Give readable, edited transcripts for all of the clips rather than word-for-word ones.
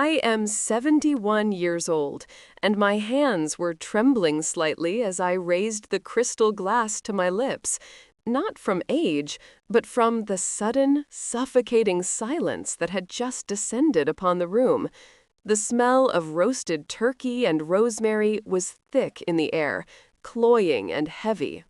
I am 71 years old, and my hands were trembling slightly as I raised the crystal glass to my lips, not from age, but from the sudden, suffocating silence that had just descended upon the room. The smell of roasted turkey and rosemary was thick in the air, cloying and heavy.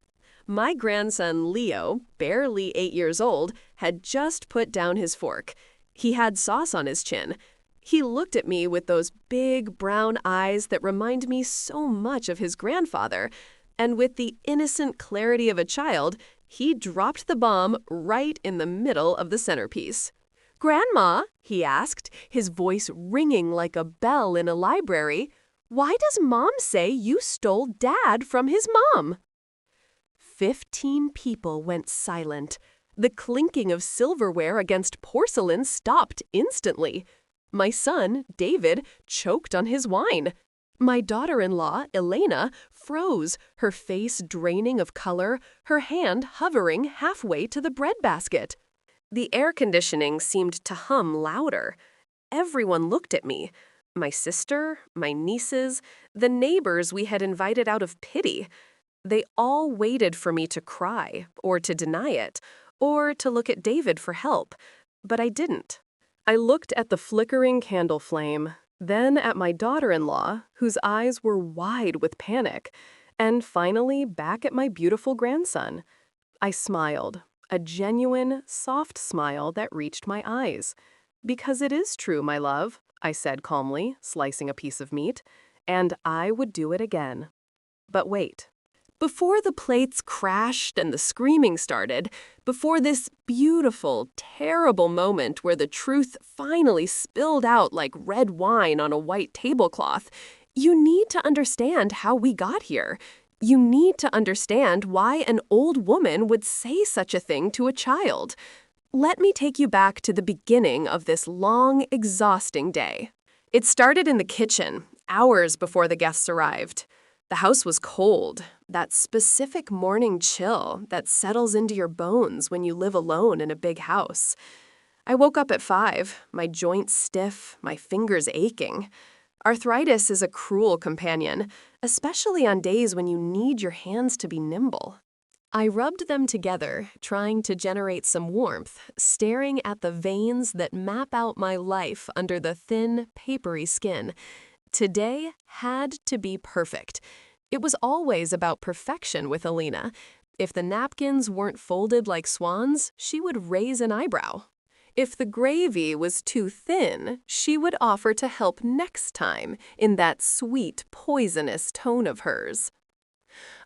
My grandson Leo, barely 8 years old, had just put down his fork. He had sauce on his chin. He looked at me with those big brown eyes that remind me so much of his grandfather, and with the innocent clarity of a child, he dropped the bomb right in the middle of the centerpiece. "Grandma," he asked, his voice ringing like a bell in a library, "why does Mom say you stole Dad from his mom?" 15 people went silent. The clinking of silverware against porcelain stopped instantly. My son, David, choked on his wine. My daughter-in-law, Elena, froze, her face draining of color, her hand hovering halfway to the breadbasket. The air conditioning seemed to hum louder. Everyone looked at me. My sister, my nieces, the neighbors we had invited out of pity. They all waited for me to cry, or to deny it, or to look at David for help, but I didn't. I looked at the flickering candle flame, then at my daughter-in-law, whose eyes were wide with panic, and finally back at my beautiful grandson. I smiled, a genuine, soft smile that reached my eyes. "Because it is true, my love," I said calmly, slicing a piece of meat, "and I would do it again." But wait. Before the plates crashed and the screaming started, before this beautiful, terrible moment where the truth finally spilled out like red wine on a white tablecloth, you need to understand how we got here. You need to understand why an old woman would say such a thing to a child. Let me take you back to the beginning of this long, exhausting day. It started in the kitchen, hours before the guests arrived. The house was cold, that specific morning chill that settles into your bones when you live alone in a big house. I woke up at 5, my joints stiff, my fingers aching. Arthritis is a cruel companion, especially on days when you need your hands to be nimble. I rubbed them together, trying to generate some warmth, staring at the veins that map out my life under the thin, papery skin. Today had to be perfect. It was always about perfection with Alina. If the napkins weren't folded like swans, she would raise an eyebrow. If the gravy was too thin, she would offer to help next time in that sweet, poisonous tone of hers.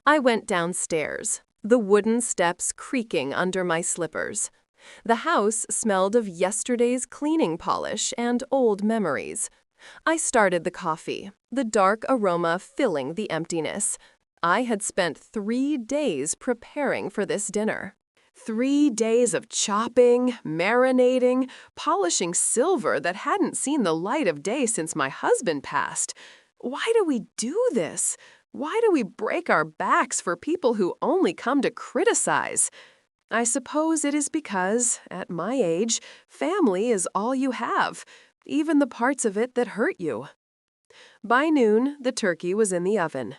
I went downstairs, the wooden steps creaking under my slippers. The house smelled of yesterday's cleaning polish and old memories. I started the coffee, the dark aroma filling the emptiness. I had spent 3 days preparing for this dinner. 3 days of chopping, marinating, polishing silver that hadn't seen the light of day since my husband passed. Why do we do this? Why do we break our backs for people who only come to criticize? I suppose it is because, at my age, family is all you have, even the parts of it that hurt you. By noon, the turkey was in the oven.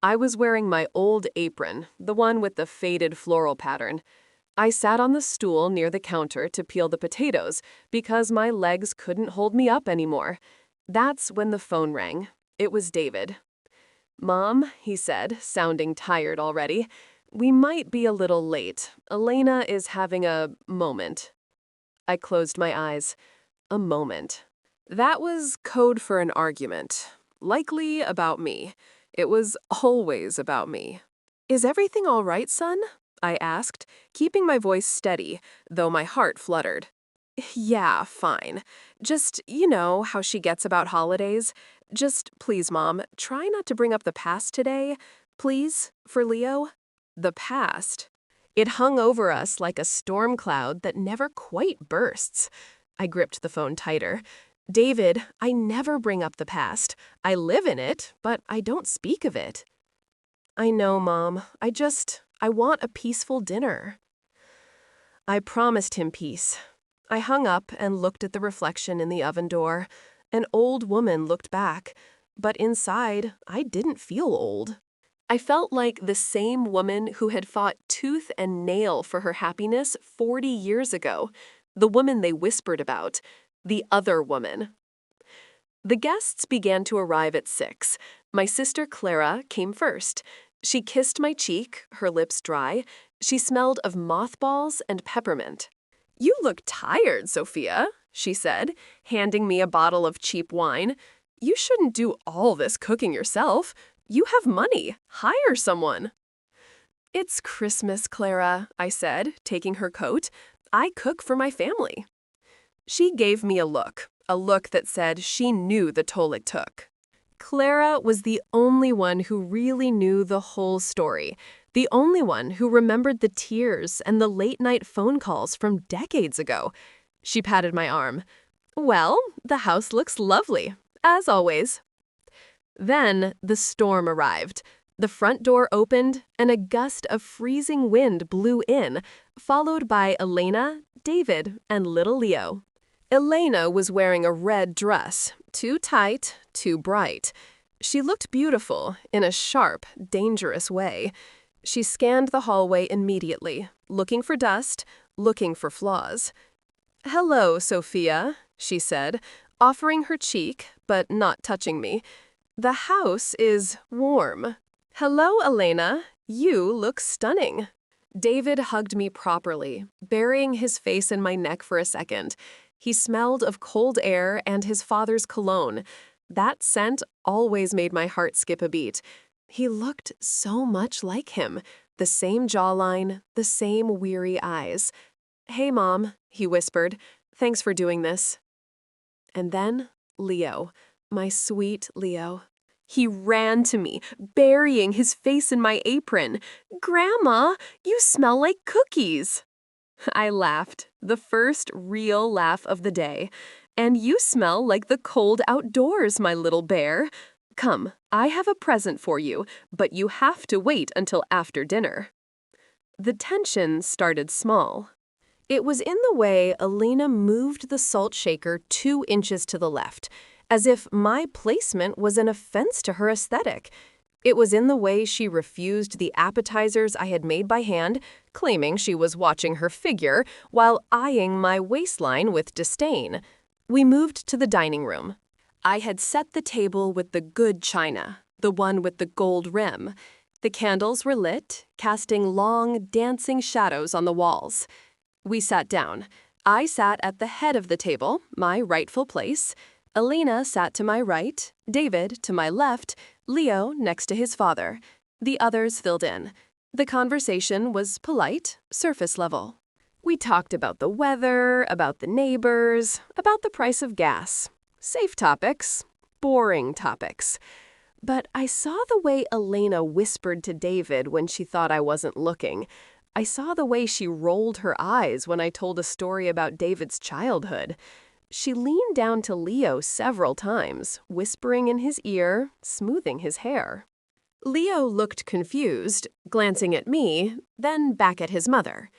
I was wearing my old apron, the one with the faded floral pattern. I sat on the stool near the counter to peel the potatoes because my legs couldn't hold me up anymore. That's when the phone rang. It was David. "Mom," he said, sounding tired already, "we might be a little late. Elena is having a moment." I closed my eyes. A moment. That was code for an argument. Likely about me. It was always about me. "Is everything all right, son?" I asked, keeping my voice steady, though my heart fluttered. "Yeah, fine. Just, you know how she gets about holidays. Just, please, Mom, try not to bring up the past today. Please, for Leo." The past. It hung over us like a storm cloud that never quite bursts. I gripped the phone tighter. "David, I never bring up the past. I live in it, but I don't speak of it." "I know, Mom. I want a peaceful dinner." I promised him peace. I hung up and looked at the reflection in the oven door. An old woman looked back, but inside, I didn't feel old. I felt like the same woman who had fought tooth and nail for her happiness 40 years ago, the woman they whispered about, the other woman. The guests began to arrive at 6. My sister Clara came first. She kissed my cheek, her lips dry. She smelled of mothballs and peppermint. "You look tired, Sophia," she said, handing me a bottle of cheap wine. "You shouldn't do all this cooking yourself. You have money. Hire someone." "It's Christmas, Clara," I said, taking her coat. "I cook for my family." She gave me a look that said she knew the toll it took. Clara was the only one who really knew the whole story, the only one who remembered the tears and the late-night phone calls from decades ago. She patted my arm. "Well, the house looks lovely, as always." Then the storm arrived. The front door opened, and a gust of freezing wind blew in, followed by Elena, David, and little Leo. Elena was wearing a red dress, too tight, too bright. She looked beautiful in a sharp, dangerous way. She scanned the hallway immediately, looking for dust, looking for flaws. "Hello, Sophia," she said, offering her cheek, but not touching me. "The house is warm." "Hello, Elena. You look stunning." David hugged me properly, burying his face in my neck for a second. He smelled of cold air and his father's cologne. That scent always made my heart skip a beat. He looked so much like him, the same jawline, the same weary eyes. "Hey, Mom," he whispered. "Thanks for doing this." And then Leo, my sweet Leo. He ran to me, burying his face in my apron. "Grandma, you smell like cookies." I laughed, the first real laugh of the day. "And you smell like the cold outdoors, my little bear. Come, I have a present for you, but you have to wait until after dinner." The tension started small. It was in the way Elena moved the salt shaker 2 inches to the left, as if my placement was an offense to her aesthetic. It was in the way she refused the appetizers I had made by hand, claiming she was watching her figure, while eyeing my waistline with disdain. We moved to the dining room. I had set the table with the good china, the one with the gold rim. The candles were lit, casting long, dancing shadows on the walls. We sat down. I sat at the head of the table, my rightful place. Elena sat to my right, David to my left, Leo next to his father. The others filled in. The conversation was polite, surface level. We talked about the weather, about the neighbors, about the price of gas. Safe topics, boring topics. But I saw the way Elena whispered to David when she thought I wasn't looking. I saw the way she rolled her eyes when I told a story about David's childhood. She leaned down to Leo several times, whispering in his ear, smoothing his hair. Leo looked confused, glancing at me, then back at his mother.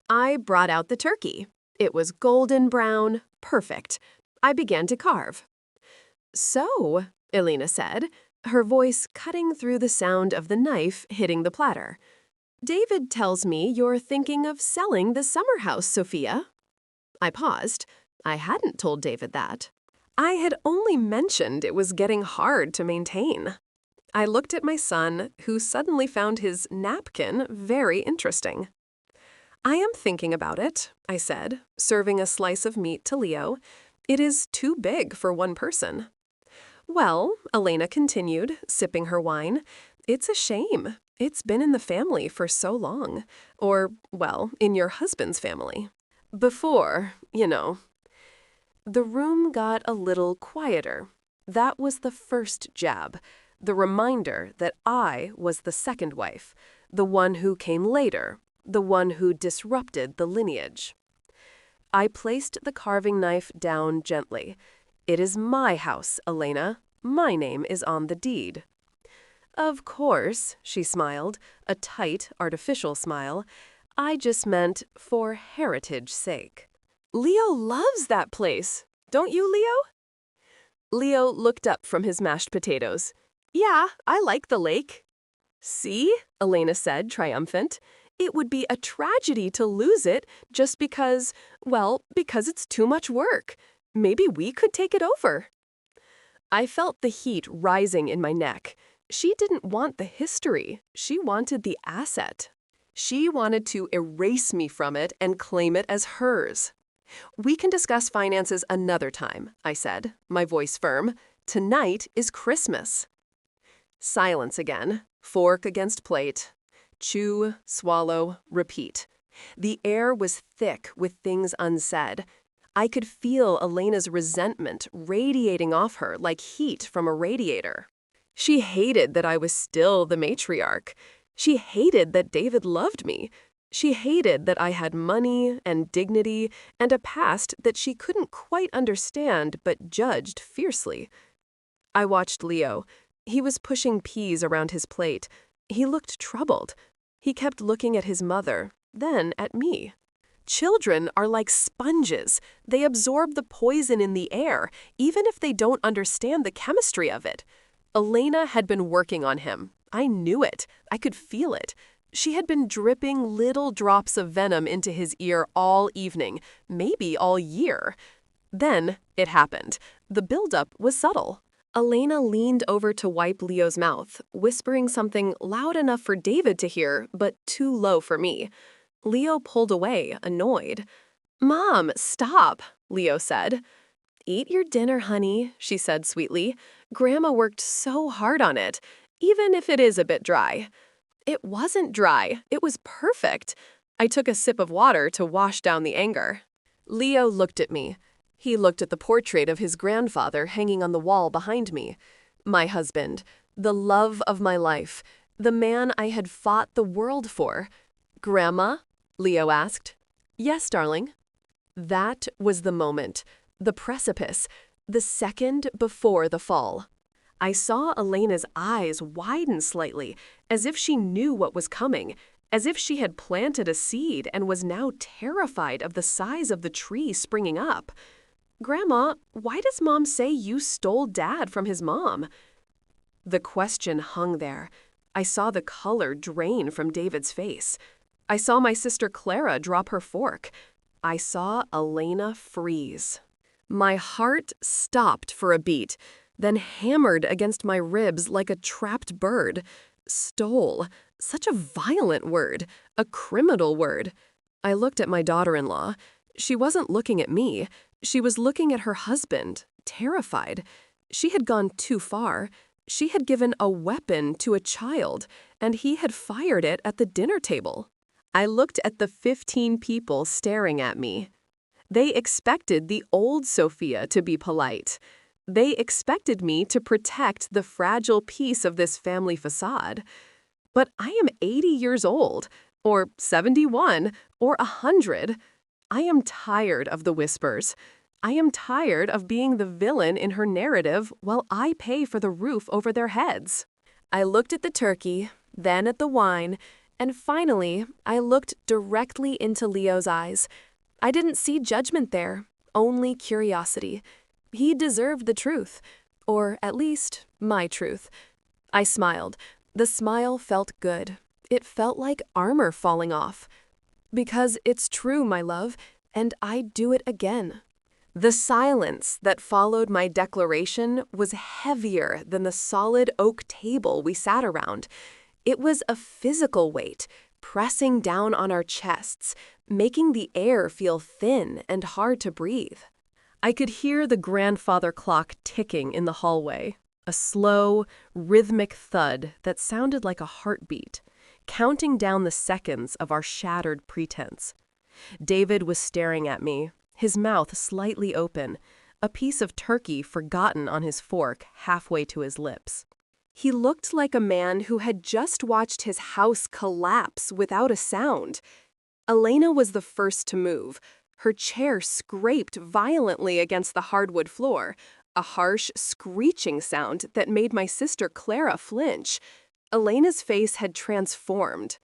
I brought out the turkey. It was golden brown, perfect. I began to carve. "So," Elena said, her voice cutting through the sound of the knife hitting the platter. "David tells me you're thinking of selling the summer house, Sophia." I paused. I hadn't told David that. I had only mentioned it was getting hard to maintain. I looked at my son, who suddenly found his napkin very interesting. "I am thinking about it," I said, serving a slice of meat to Leo. "It is too big for one person." "Well," Elena continued, sipping her wine, "it's a shame. It's been in the family for so long. Or, well, in your husband's family. Before, you know." The room got a little quieter. That was the first jab, the reminder that I was the second wife, the one who came later, the one who disrupted the lineage. I placed the carving knife down gently. "It is my house, Elena. My name is on the deed." "Of course," she smiled, a tight, artificial smile. "I just meant for heritage's sake." "Leo loves that place. Don't you, Leo?" Leo looked up from his mashed potatoes. Yeah, I like the lake. See? Elena said, triumphant. It would be a tragedy to lose it just because, well, because it's too much work. Maybe we could take it over. I felt the heat rising in my neck. She didn't want the history. She wanted the asset. She wanted to erase me from it and claim it as hers. We can discuss finances another time, I said, my voice firm. Tonight is Christmas. Silence again, fork against plate. Chew, swallow, repeat. The air was thick with things unsaid. I could feel Elena's resentment radiating off her like heat from a radiator. She hated that I was still the matriarch. She hated that David loved me. She hated that I had money and dignity and a past that she couldn't quite understand but judged fiercely. I watched Leo. He was pushing peas around his plate. He looked troubled. He kept looking at his mother, then at me. Children are like sponges. They absorb the poison in the air, even if they don't understand the chemistry of it. Elena had been working on him. I knew it. I could feel it. She had been dripping little drops of venom into his ear all evening, maybe all year. Then it happened. The buildup was subtle. Elena leaned over to wipe Leo's mouth, whispering something loud enough for David to hear, but too low for me. Leo pulled away, annoyed. "Mom, stop," Leo said. "Eat your dinner, honey," she said sweetly. "Grandma worked so hard on it, even if it is a bit dry." It wasn't dry. It was perfect. I took a sip of water to wash down the anger. Leo looked at me. He looked at the portrait of his grandfather hanging on the wall behind me. My husband, the love of my life, the man I had fought the world for. "Grandma?" Leo asked. "Yes, darling." That was the moment, the precipice, the second before the fall. I saw Elena's eyes widen slightly, as if she knew what was coming, as if she had planted a seed and was now terrified of the size of the tree springing up. "Grandma, why does Mom say you stole Dad from his mom?" The question hung there. I saw the color drain from David's face. I saw my sister Clara drop her fork. I saw Elena freeze. My heart stopped for a beat, then hammered against my ribs like a trapped bird. Stole. Such a violent word. A criminal word. I looked at my daughter-in-law. She wasn't looking at me. She was looking at her husband, terrified. She had gone too far. She had given a weapon to a child, and he had fired it at the dinner table. I looked at the 15 people staring at me. They expected the old Sophia to be polite. They expected me to protect the fragile piece of this family facade. But I am 80 years old, or 71, or 100. I am tired of the whispers. I am tired of being the villain in her narrative while I pay for the roof over their heads. I looked at the turkey, then at the wine, and finally, I looked directly into Leo's eyes. I didn't see judgment there, only curiosity. He deserved the truth, or at least, my truth. I smiled. The smile felt good. It felt like armor falling off. "Because it's true, my love, and I'd do it again." The silence that followed my declaration was heavier than the solid oak table we sat around. It was a physical weight, pressing down on our chests, making the air feel thin and hard to breathe. I could hear the grandfather clock ticking in the hallway, a slow, rhythmic thud that sounded like a heartbeat, counting down the seconds of our shattered pretense. David was staring at me, his mouth slightly open, a piece of turkey forgotten on his fork halfway to his lips. He looked like a man who had just watched his house collapse without a sound. Elena was the first to move. Her chair scraped violently against the hardwood floor, a harsh, screeching sound that made my sister Clara flinch. Elena's face had transformed.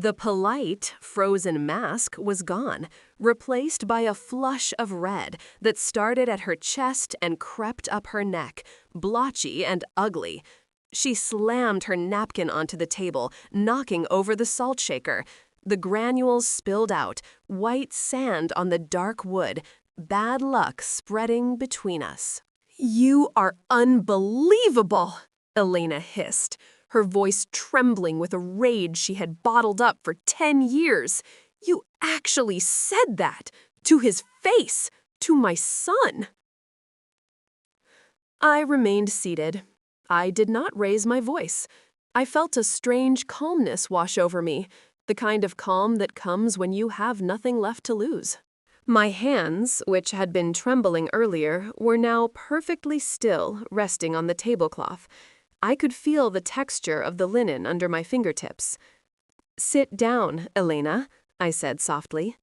The polite, frozen mask was gone, replaced by a flush of red that started at her chest and crept up her neck, blotchy and ugly. She slammed her napkin onto the table, knocking over the salt shaker. The granules spilled out, white sand on the dark wood, bad luck spreading between us. "You are unbelievable," Elena hissed, her voice trembling with a rage she had bottled up for 10 years. "You actually said that! To his face! To my son!" I remained seated. I did not raise my voice. I felt a strange calmness wash over me, the kind of calm that comes when you have nothing left to lose. My hands, which had been trembling earlier, were now perfectly still, resting on the tablecloth. I could feel the texture of the linen under my fingertips. "Sit down, Elena," I said softly.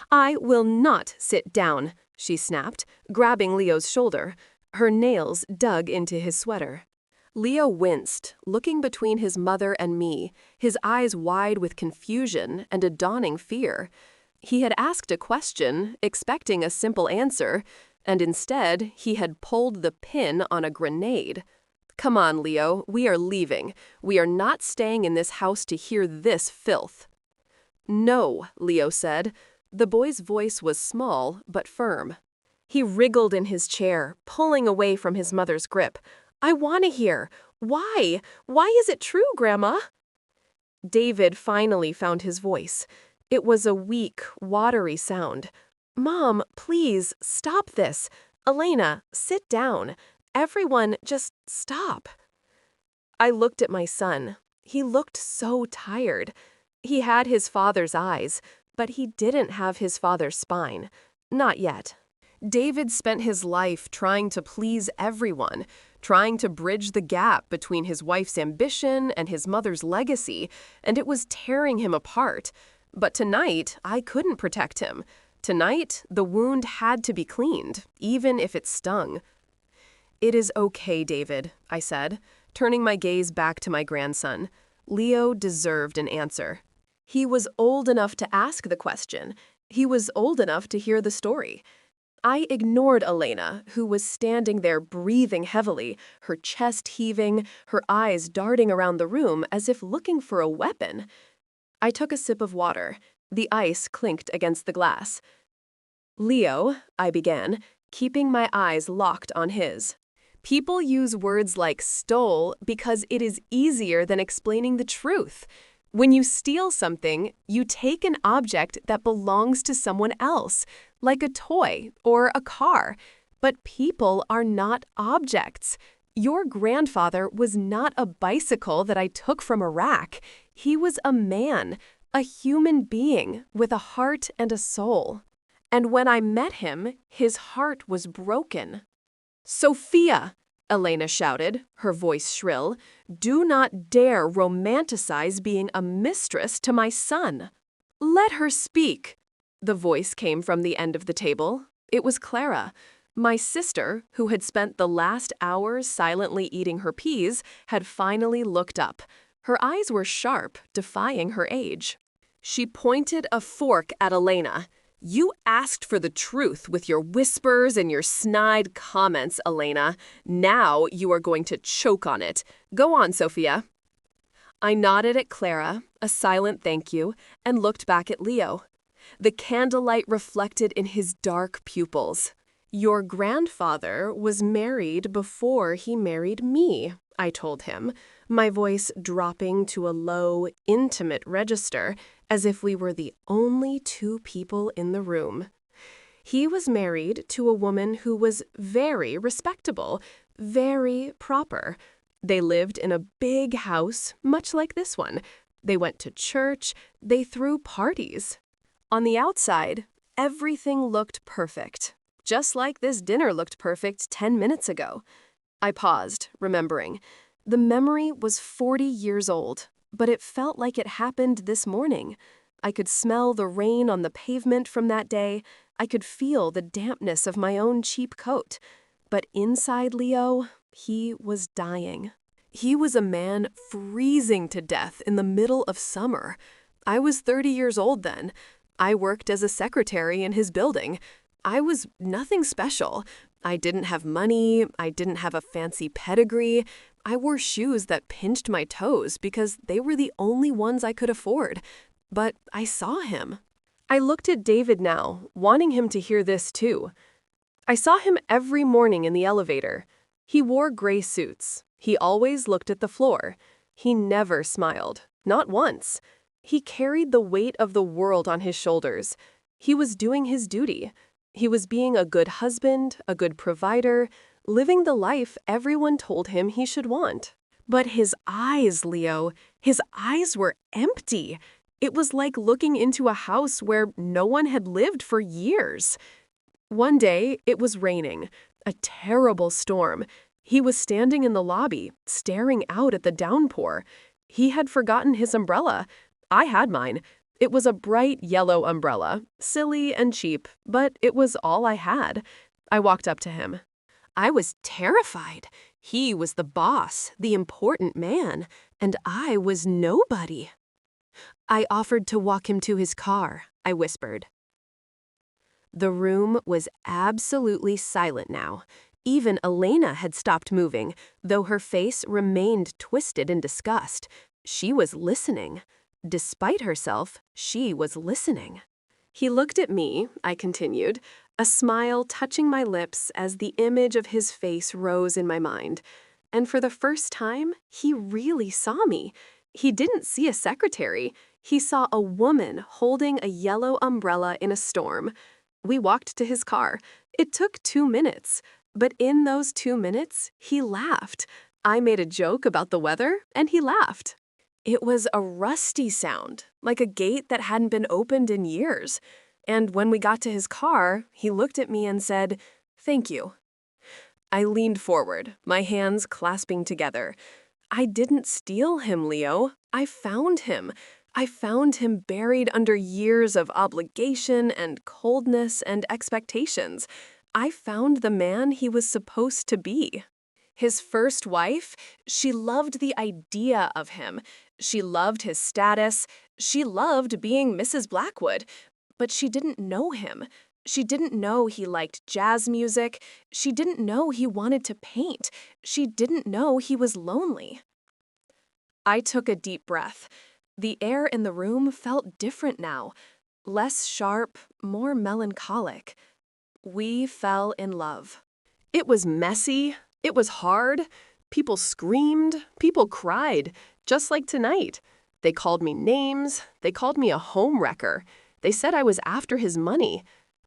"I will not sit down," she snapped, grabbing Leo's shoulder. Her nails dug into his sweater. Leo winced, looking between his mother and me, his eyes wide with confusion and a dawning fear. He had asked a question, expecting a simple answer, and instead he had pulled the pin on a grenade. "Come on, Leo, we are leaving. We are not staying in this house to hear this filth." "No," Leo said. The boy's voice was small but firm. He wriggled in his chair, pulling away from his mother's grip. "I want to hear. Why? Why is it true, Grandma?" David finally found his voice. It was a weak, watery sound. "Mom, please, stop this. Elena, sit down. Everyone, just stop." I looked at my son. He looked so tired. He had his father's eyes, but he didn't have his father's spine. Not yet. David spent his life trying to please everyone, trying to bridge the gap between his wife's ambition and his mother's legacy, and it was tearing him apart. But tonight, I couldn't protect him. Tonight, the wound had to be cleaned, even if it stung. "It is okay, David," I said, turning my gaze back to my grandson. Leo deserved an answer. He was old enough to ask the question. He was old enough to hear the story. I ignored Elena, who was standing there breathing heavily, her chest heaving, her eyes darting around the room as if looking for a weapon. I took a sip of water. The ice clinked against the glass. "Leo," I began, keeping my eyes locked on his. "People use words like stole because it is easier than explaining the truth. When you steal something, you take an object that belongs to someone else, like a toy or a car. But people are not objects. Your grandfather was not a bicycle that I took from a rack. He was a man, a human being with a heart and a soul. And when I met him, his heart was broken." "Sophia!" Elena shouted, her voice shrill. "Do not dare romanticize being a mistress to my son." "Let her speak." The voice came from the end of the table. It was Clara. My sister, who had spent the last hours silently eating her peas, had finally looked up. Her eyes were sharp, defying her age. She pointed a fork at Elena. "You asked for the truth with your whispers and your snide comments, Elena. Now you are going to choke on it. Go on, Sophia." I nodded at Clara, a silent thank you, and looked back at Leo. The candlelight reflected in his dark pupils. "Your grandfather was married before he married me," I told him, my voice dropping to a low, intimate register, as if we were the only two people in the room. "He was married to a woman who was very respectable, very proper. They lived in a big house, much like this one. They went to church, they threw parties. On the outside, everything looked perfect, just like this dinner looked perfect 10 minutes ago." I paused, remembering. The memory was 40 years old, but it felt like it happened this morning. I could smell the rain on the pavement from that day. I could feel the dampness of my own cheap coat. But inside Leo, he was dying. He was a man freezing to death in the middle of summer. I was 30 years old then. I worked as a secretary in his building. I was nothing special. I didn't have money. I didn't have a fancy pedigree. I wore shoes that pinched my toes because they were the only ones I could afford. But I saw him. I looked at David now, wanting him to hear this too. I saw him every morning in the elevator. He wore gray suits. He always looked at the floor. He never smiled, not once. He carried the weight of the world on his shoulders. He was doing his duty. He was being a good husband, a good provider, living the life everyone told him he should want. But his eyes, Leo, his eyes were empty. It was like looking into a house where no one had lived for years. One day, it was raining, a terrible storm. He was standing in the lobby, staring out at the downpour. He had forgotten his umbrella. I had mine. It was a bright yellow umbrella, silly and cheap, but it was all I had. I walked up to him. I was terrified. He was the boss, the important man, and I was nobody. I offered to walk him to his car, I whispered. The room was absolutely silent now. Even Elena had stopped moving, though her face remained twisted in disgust. She was listening. Despite herself, she was listening. He looked at me, I continued, a smile touching my lips as the image of his face rose in my mind. And for the first time, he really saw me. He didn't see a secretary. He saw a woman holding a yellow umbrella in a storm. We walked to his car. It took 2 minutes. But in those 2 minutes, he laughed. I made a joke about the weather, and he laughed. It was a rusty sound, like a gate that hadn't been opened in years. And when we got to his car, he looked at me and said, "Thank you." I leaned forward, my hands clasping together. I didn't steal him, Leo. I found him. I found him buried under years of obligation and coldness and expectations. I found the man he was supposed to be. His first wife, she loved the idea of him. She loved his status. She loved being Mrs. Blackwood. But she didn't know him. She didn't know he liked jazz music. She didn't know he wanted to paint. She didn't know he was lonely. I took a deep breath. The air in the room felt different now. Less sharp, more melancholic. We fell in love. It was messy. It was hard. People screamed. People cried. Just like tonight. They called me names. They called me a homewrecker. They said I was after his money.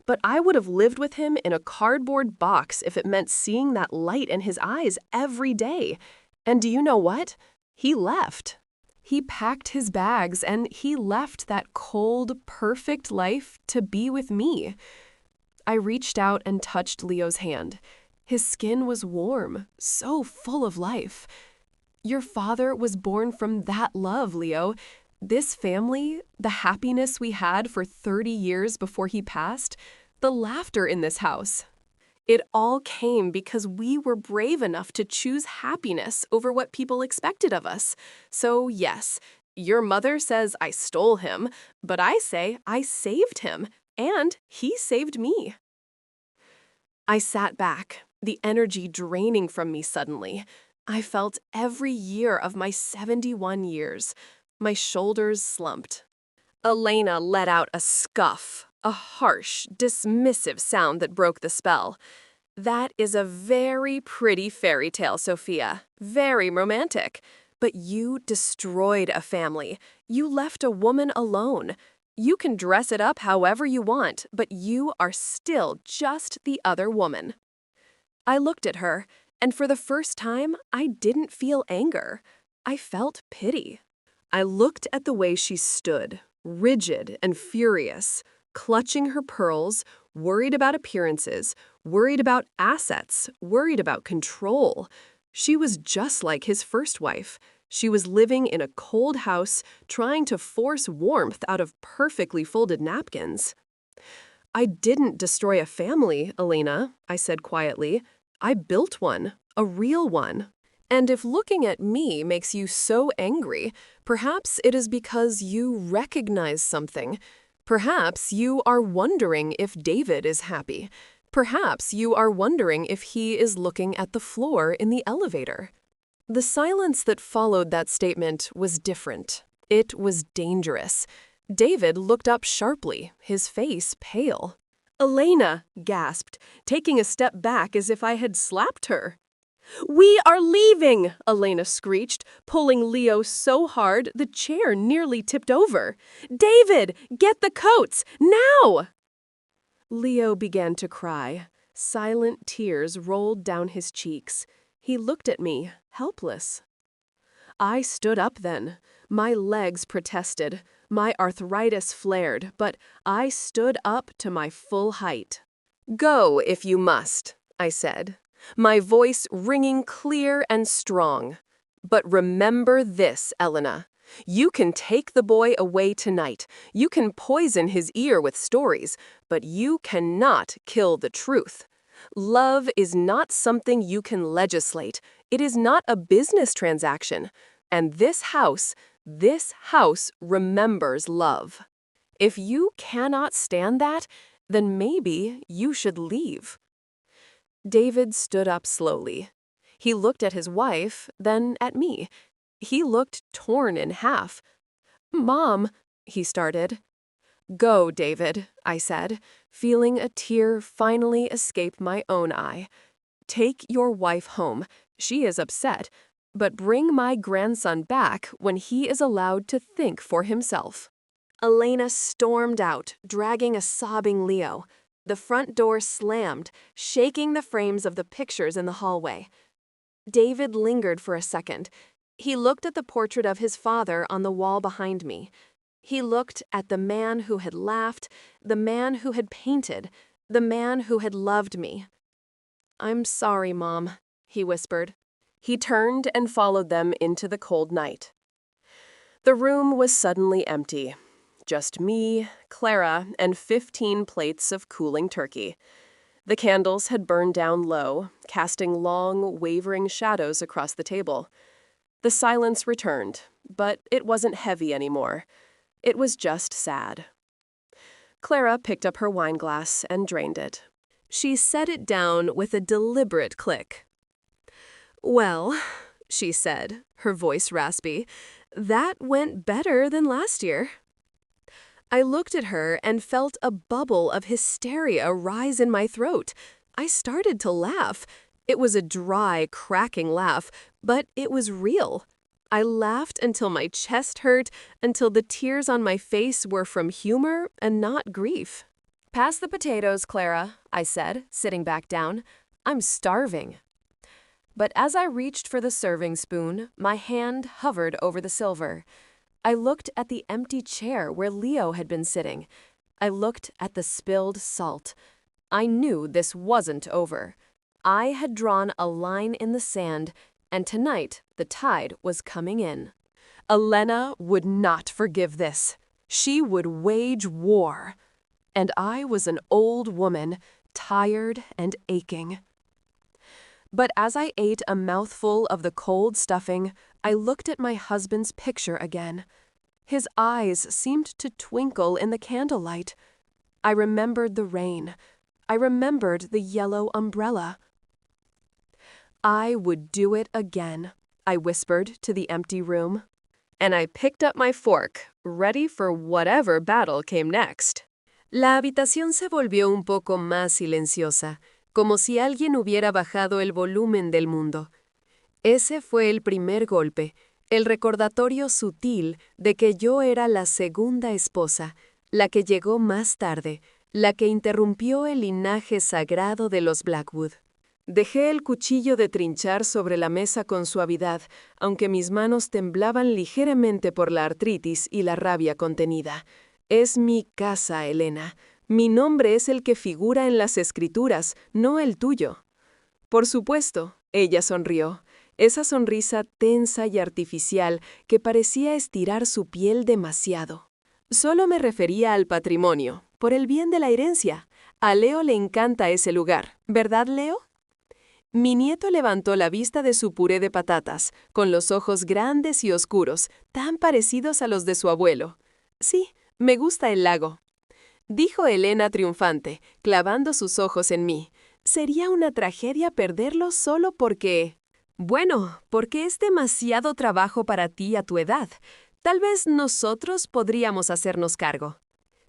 But I would have lived with him in a cardboard box if it meant seeing that light in his eyes every day. And do you know what? He left. He packed his bags and he left that cold, perfect life to be with me. I reached out and touched Leo's hand. His skin was warm, so full of life. Your father was born from that love, Leo. This family, the happiness we had for 30 years before he passed, the laughter in this house. It all came because we were brave enough to choose happiness over what people expected of us. So yes, your mother says I stole him, but I say I saved him, and he saved me. I sat back, the energy draining from me suddenly. I felt every year of my 71 years. My shoulders slumped. Elena let out a scuff, a harsh, dismissive sound that broke the spell. That is a very pretty fairy tale, Sophia. Very romantic. But you destroyed a family. You left a woman alone. You can dress it up however you want, but you are still just the other woman. I looked at her, and for the first time, I didn't feel anger. I felt pity. I looked at the way she stood, rigid and furious, clutching her pearls, worried about appearances, worried about assets, worried about control. She was just like his first wife. She was living in a cold house, trying to force warmth out of perfectly folded napkins. I didn't destroy a family, Elena, I said quietly. I built one, a real one. And if looking at me makes you so angry, perhaps it is because you recognize something. Perhaps you are wondering if David is happy. Perhaps you are wondering if he is looking at the floor in the elevator. The silence that followed that statement was different. It was dangerous. David looked up sharply, his face pale. "Elena," gasped, taking a step back as if I had slapped her. "We are leaving!" Elena screeched, pulling Leo so hard the chair nearly tipped over. "David, get the coats, now!" Leo began to cry. Silent tears rolled down his cheeks. He looked at me, helpless. I stood up then. My legs protested. My arthritis flared, but I stood up to my full height. "Go if you must," I said, my voice ringing clear and strong. "But remember this, Elena. You can take the boy away tonight. You can poison his ear with stories, but you cannot kill the truth. Love is not something you can legislate. It is not a business transaction. And this house remembers love. If you cannot stand that, then maybe you should leave." David stood up slowly. He looked at his wife, then at me. He looked torn in half. "Mom," he started. "Go, David," I said, feeling a tear finally escape my own eye. "Take your wife home. She is upset. But bring my grandson back when he is allowed to think for himself." Elena stormed out, dragging a sobbing Leo. The front door slammed, shaking the frames of the pictures in the hallway. David lingered for a second. He looked at the portrait of his father on the wall behind me. He looked at the man who had laughed, the man who had painted, the man who had loved me. "I'm sorry, Mom," he whispered. He turned and followed them into the cold night. The room was suddenly empty. Just me, Clara, and 15 plates of cooling turkey. The candles had burned down low, casting long, wavering shadows across the table. The silence returned, but it wasn't heavy anymore. It was just sad. Clara picked up her wineglass and drained it. She set it down with a deliberate click. "Well," she said, her voice raspy, "that went better than last year." I looked at her and felt a bubble of hysteria rise in my throat. I started to laugh. It was a dry, cracking laugh, but it was real. I laughed until my chest hurt, until the tears on my face were from humor and not grief. "Pass the potatoes, Clara," I said, sitting back down. "I'm starving." But as I reached for the serving spoon, my hand hovered over the silver. I looked at the empty chair where Leo had been sitting. I looked at the spilled salt. I knew this wasn't over. I had drawn a line in the sand, and tonight the tide was coming in. Elena would not forgive this. She would wage war. And I was an old woman, tired and aching. But as I ate a mouthful of the cold stuffing, I looked at my husband's picture again. His eyes seemed to twinkle in the candlelight. I remembered the rain. I remembered the yellow umbrella. I would do it again, I whispered to the empty room. And I picked up my fork, ready for whatever battle came next. La habitación se volvió un poco más silenciosa, como si alguien hubiera bajado el volumen del mundo. Ese fue el primer golpe, el recordatorio sutil de que yo era la segunda esposa, la que llegó más tarde, la que interrumpió el linaje sagrado de los Blackwood. Dejé el cuchillo de trinchar sobre la mesa con suavidad, aunque mis manos temblaban ligeramente por la artritis y la rabia contenida. Es mi casa, Elena. Mi nombre es el que figura en las escrituras, no el tuyo. Por supuesto, ella sonrió. Esa sonrisa tensa y artificial que parecía estirar su piel demasiado. Solo me refería al patrimonio, por el bien de la herencia. A Leo le encanta ese lugar, ¿verdad, Leo? Mi nieto levantó la vista de su puré de patatas, con los ojos grandes y oscuros, tan parecidos a los de su abuelo. Sí, me gusta el lago, dijo Elena triunfante, clavando sus ojos en mí. Sería una tragedia perderlo solo porque... Bueno, porque es demasiado trabajo para ti a tu edad. Tal vez nosotros podríamos hacernos cargo.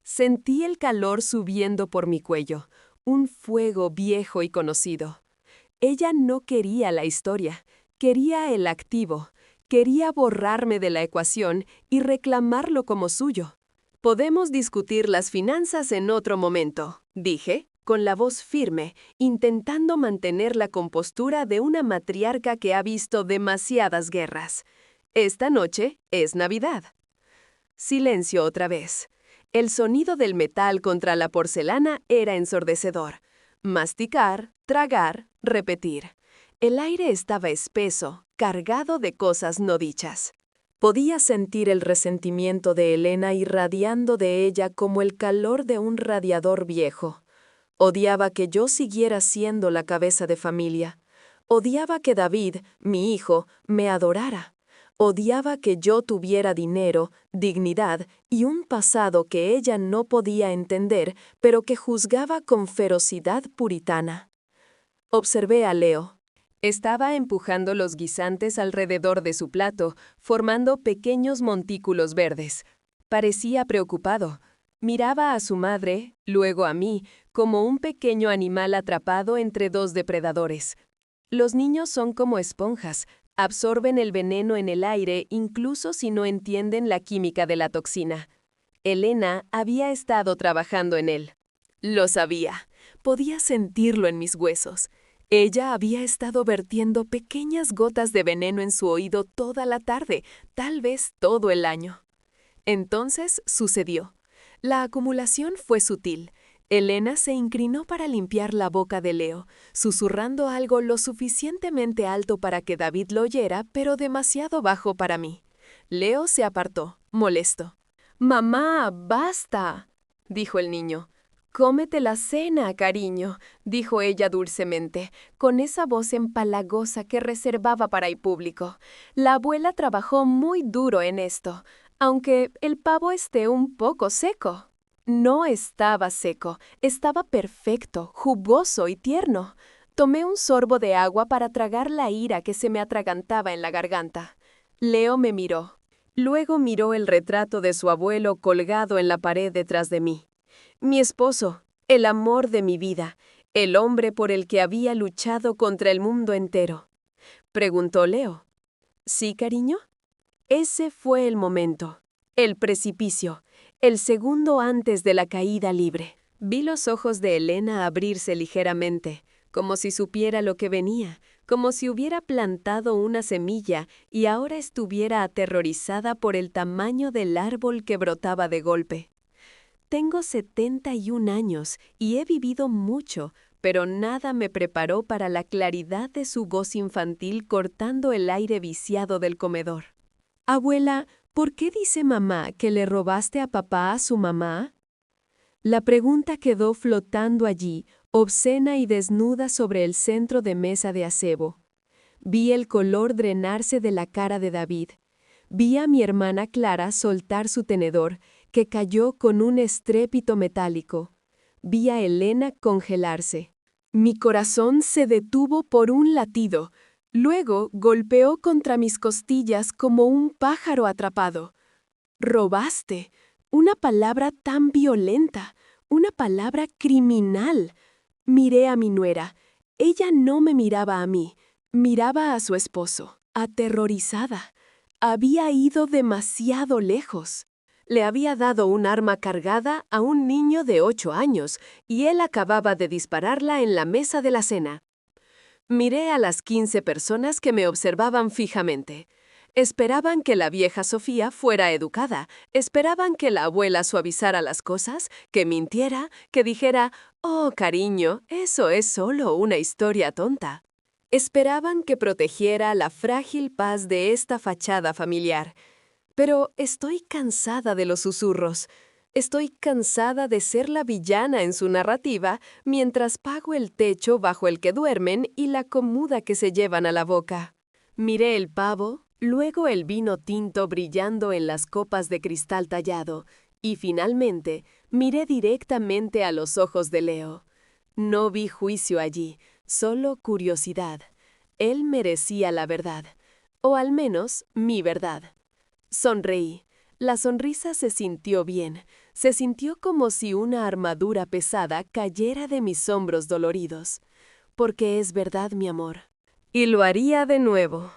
Sentí el calor subiendo por mi cuello, un fuego viejo y conocido. Ella no quería la historia, quería el activo, quería borrarme de la ecuación y reclamarlo como suyo. Podemos discutir las finanzas en otro momento, dije, con la voz firme, intentando mantener la compostura de una matriarca que ha visto demasiadas guerras. Esta noche es Navidad. Silencio otra vez. El sonido del metal contra la porcelana era ensordecedor. Masticar, tragar, repetir. El aire estaba espeso, cargado de cosas no dichas. Podía sentir el resentimiento de Elena irradiando de ella como el calor de un radiador viejo. Odiaba que yo siguiera siendo la cabeza de familia. Odiaba que David, mi hijo, me adorara. Odiaba que yo tuviera dinero, dignidad y un pasado que ella no podía entender, pero que juzgaba con ferocidad puritana. Observé a Leo. Estaba empujando los guisantes alrededor de su plato, formando pequeños montículos verdes. Parecía preocupado. Miraba a su madre, luego a mí, como un pequeño animal atrapado entre dos depredadores. Los niños son como esponjas, absorben el veneno en el aire incluso si no entienden la química de la toxina. Elena había estado trabajando en él. Lo sabía. Podía sentirlo en mis huesos. Ella había estado vertiendo pequeñas gotas de veneno en su oído toda la tarde, tal vez todo el año. Entonces sucedió. La acumulación fue sutil. Elena se inclinó para limpiar la boca de Leo, susurrando algo lo suficientemente alto para que David lo oyera, pero demasiado bajo para mí. Leo se apartó, molesto. «Mamá, basta», dijo el niño. «Cómete la cena, cariño», dijo ella dulcemente, con esa voz empalagosa que reservaba para el público. La abuela trabajó muy duro en esto, aunque el pavo esté un poco seco. No estaba seco, estaba perfecto, jugoso y tierno. Tomé un sorbo de agua para tragar la ira que se me atragantaba en la garganta. Leo me miró. Luego miró el retrato de su abuelo colgado en la pared detrás de mí. Mi esposo, el amor de mi vida, el hombre por el que había luchado contra el mundo entero. Preguntó Leo. ¿Sí, cariño? Ese fue el momento, el precipicio, el segundo antes de la caída libre. Vi los ojos de Elena abrirse ligeramente, como si supiera lo que venía, como si hubiera plantado una semilla y ahora estuviera aterrorizada por el tamaño del árbol que brotaba de golpe. Tengo 71 años y he vivido mucho, pero nada me preparó para la claridad de su voz infantil cortando el aire viciado del comedor. «Abuela, ¿por qué dice mamá que le robaste a papá a su mamá?» La pregunta quedó flotando allí, obscena y desnuda sobre el centro de mesa de acebo. Vi el color drenarse de la cara de David. Vi a mi hermana Clara soltar su tenedor, que cayó con un estrépito metálico. Vi a Elena congelarse. Mi corazón se detuvo por un latido. Luego golpeó contra mis costillas como un pájaro atrapado. «Robaste», una palabra tan violenta, una palabra criminal. Miré a mi nuera. Ella no me miraba a mí, miraba a su esposo, aterrorizada. Había ido demasiado lejos. Le había dado un arma cargada a un niño de 8 años y él acababa de dispararla en la mesa de la cena. Miré a las 15 personas que me observaban fijamente. Esperaban que la vieja Sofía fuera educada, esperaban que la abuela suavizara las cosas, que mintiera, que dijera, «Oh, cariño, eso es solo una historia tonta». Esperaban que protegiera la frágil paz de esta fachada familiar. Pero estoy cansada de los susurros. Estoy cansada de ser la villana en su narrativa mientras pago el techo bajo el que duermen y la comida que se llevan a la boca. Miré el pavo, luego el vino tinto brillando en las copas de cristal tallado, y finalmente miré directamente a los ojos de Leo. No vi juicio allí, solo curiosidad. Él merecía la verdad, o al menos mi verdad. Sonreí. La sonrisa se sintió bien. Se sintió como si una armadura pesada cayera de mis hombros doloridos. Porque es verdad, mi amor. Y lo haría de nuevo.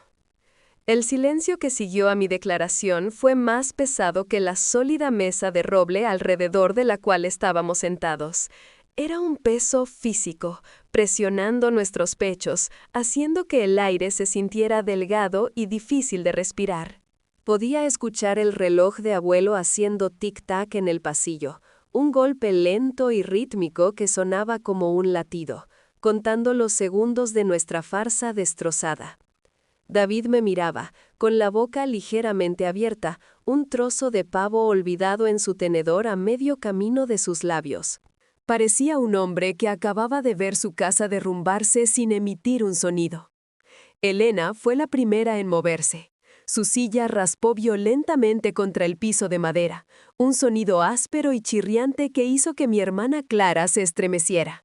El silencio que siguió a mi declaración fue más pesado que la sólida mesa de roble alrededor de la cual estábamos sentados. Era un peso físico, presionando nuestros pechos, haciendo que el aire se sintiera delgado y difícil de respirar. Podía escuchar el reloj de abuelo haciendo tic-tac en el pasillo, un golpe lento y rítmico que sonaba como un latido, contando los segundos de nuestra farsa destrozada. David me miraba, con la boca ligeramente abierta, un trozo de pavo olvidado en su tenedor a medio camino de sus labios. Parecía un hombre que acababa de ver su casa derrumbarse sin emitir un sonido. Elena fue la primera en moverse. Su silla raspó violentamente contra el piso de madera, un sonido áspero y chirriante que hizo que mi hermana Clara se estremeciera.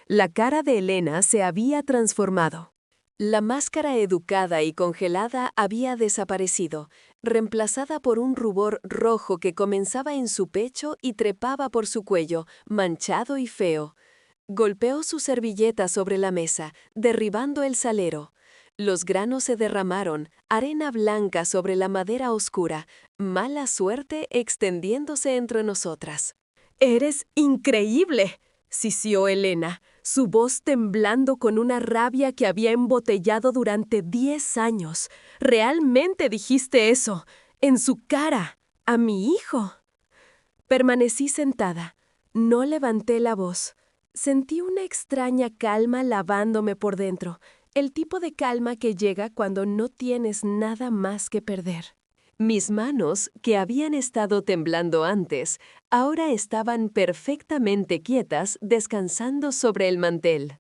La cara de Elena se había transformado. La máscara educada y congelada había desaparecido, reemplazada por un rubor rojo que comenzaba en su pecho y trepaba por su cuello, manchado y feo. Golpeó su servilleta sobre la mesa, derribando el salero. Los granos se derramaron, arena blanca sobre la madera oscura, mala suerte extendiéndose entre nosotras. «¡Eres increíble!», sisió Elena, su voz temblando con una rabia que había embotellado durante 10 años. «¿Realmente dijiste eso? En su cara, a mi hijo». Permanecí sentada. No levanté la voz. Sentí una extraña calma lavándome por dentro, el tipo de calma que llega cuando no tienes nada más que perder. Mis manos, que habían estado temblando antes, ahora estaban perfectamente quietas, descansando sobre el mantel.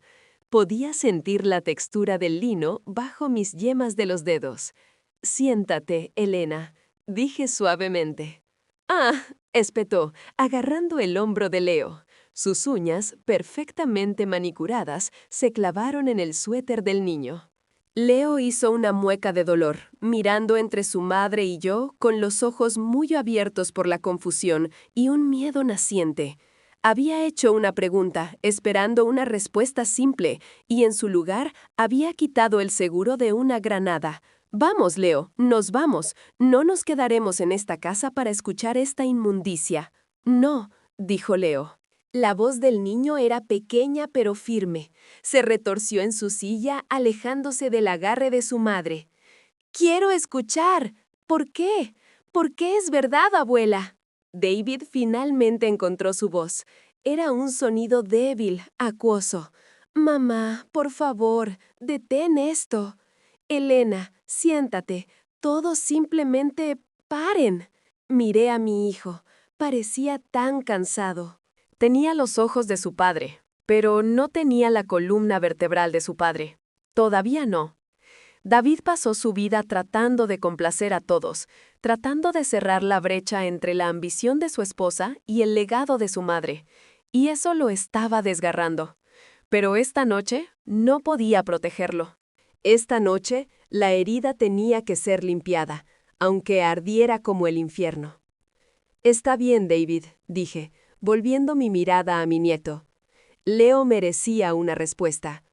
Podía sentir la textura del lino bajo mis yemas de los dedos. «Siéntate, Elena», dije suavemente. «Ah», espetó, agarrando el hombro de Leo. Sus uñas, perfectamente manicuradas, se clavaron en el suéter del niño. Leo hizo una mueca de dolor, mirando entre su madre y yo, con los ojos muy abiertos por la confusión y un miedo naciente. Había hecho una pregunta, esperando una respuesta simple, y en su lugar había quitado el seguro de una granada. «Vamos, Leo, nos vamos. No nos quedaremos en esta casa para escuchar esta inmundicia». «No», dijo Leo. La voz del niño era pequeña pero firme. Se retorció en su silla, alejándose del agarre de su madre. «Quiero escuchar. ¿Por qué? ¿Por qué es verdad, abuela?» David finalmente encontró su voz. Era un sonido débil, acuoso. «Mamá, por favor, detén esto». «Elena, siéntate. Todos simplemente paren». Miré a mi hijo. Parecía tan cansado. Tenía los ojos de su padre, pero no tenía la columna vertebral de su padre. Todavía no. David pasó su vida tratando de complacer a todos, tratando de cerrar la brecha entre la ambición de su esposa y el legado de su madre, y eso lo estaba desgarrando. Pero esta noche no podía protegerlo. Esta noche la herida tenía que ser limpiada, aunque ardiera como el infierno. «Está bien, David», dije, volviendo mi mirada a mi nieto. Leo merecía una respuesta.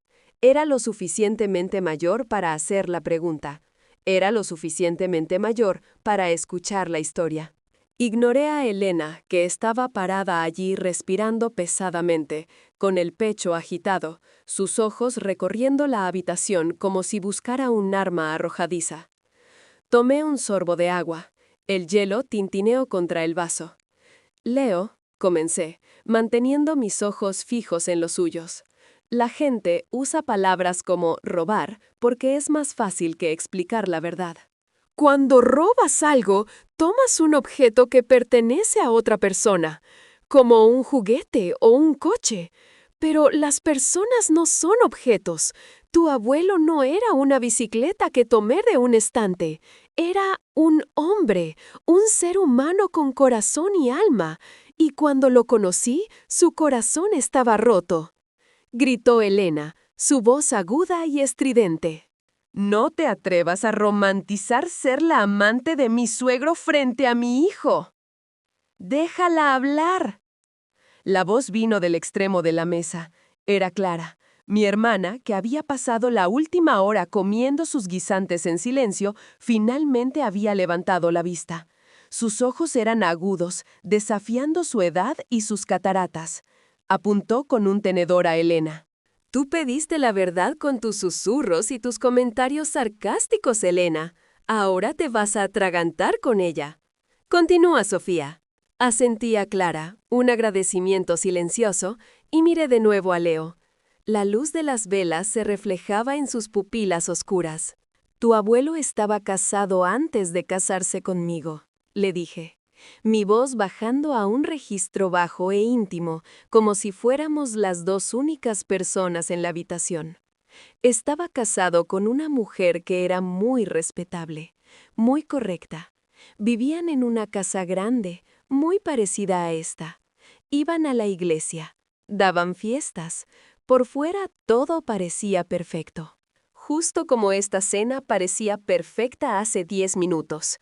Era lo suficientemente mayor para hacer la pregunta. Era lo suficientemente mayor para escuchar la historia. Ignoré a Elena, que estaba parada allí respirando pesadamente, con el pecho agitado, sus ojos recorriendo la habitación como si buscara un arma arrojadiza. Tomé un sorbo de agua. El hielo tintineó contra el vaso. «Leo», comencé, manteniendo mis ojos fijos en los suyos. La gente usa palabras como robar porque es más fácil que explicar la verdad. Cuando robas algo, tomas un objeto que pertenece a otra persona, como un juguete o un coche. Pero las personas no son objetos. Tu abuelo no era una bicicleta que tomé de un estante. Era un hombre, un ser humano con corazón y alma. Y cuando lo conocí, su corazón estaba roto. Gritó Elena, su voz aguda y estridente. No te atrevas a romantizar ser la amante de mi suegro frente a mi hijo. Déjala hablar. La voz vino del extremo de la mesa. Era Clara, mi hermana, que había pasado la última hora comiendo sus guisantes en silencio, finalmente había levantado la vista. Sus ojos eran agudos, desafiando su edad y sus cataratas. Apuntó con un tenedor a Elena. Tú pediste la verdad con tus susurros y tus comentarios sarcásticos, Elena. Ahora te vas a atragantar con ella. Continúa, Sofía. Asentí a Clara, un agradecimiento silencioso, y miré de nuevo a Leo. La luz de las velas se reflejaba en sus pupilas oscuras. Tu abuelo estaba casado antes de casarse conmigo, le dije, mi voz bajando a un registro bajo e íntimo, como si fuéramos las dos únicas personas en la habitación. Estaba casado con una mujer que era muy respetable, muy correcta. Vivían en una casa grande, muy parecida a esta. Iban a la iglesia, daban fiestas. Por fuera todo parecía perfecto. Justo como esta cena parecía perfecta hace 10 minutos.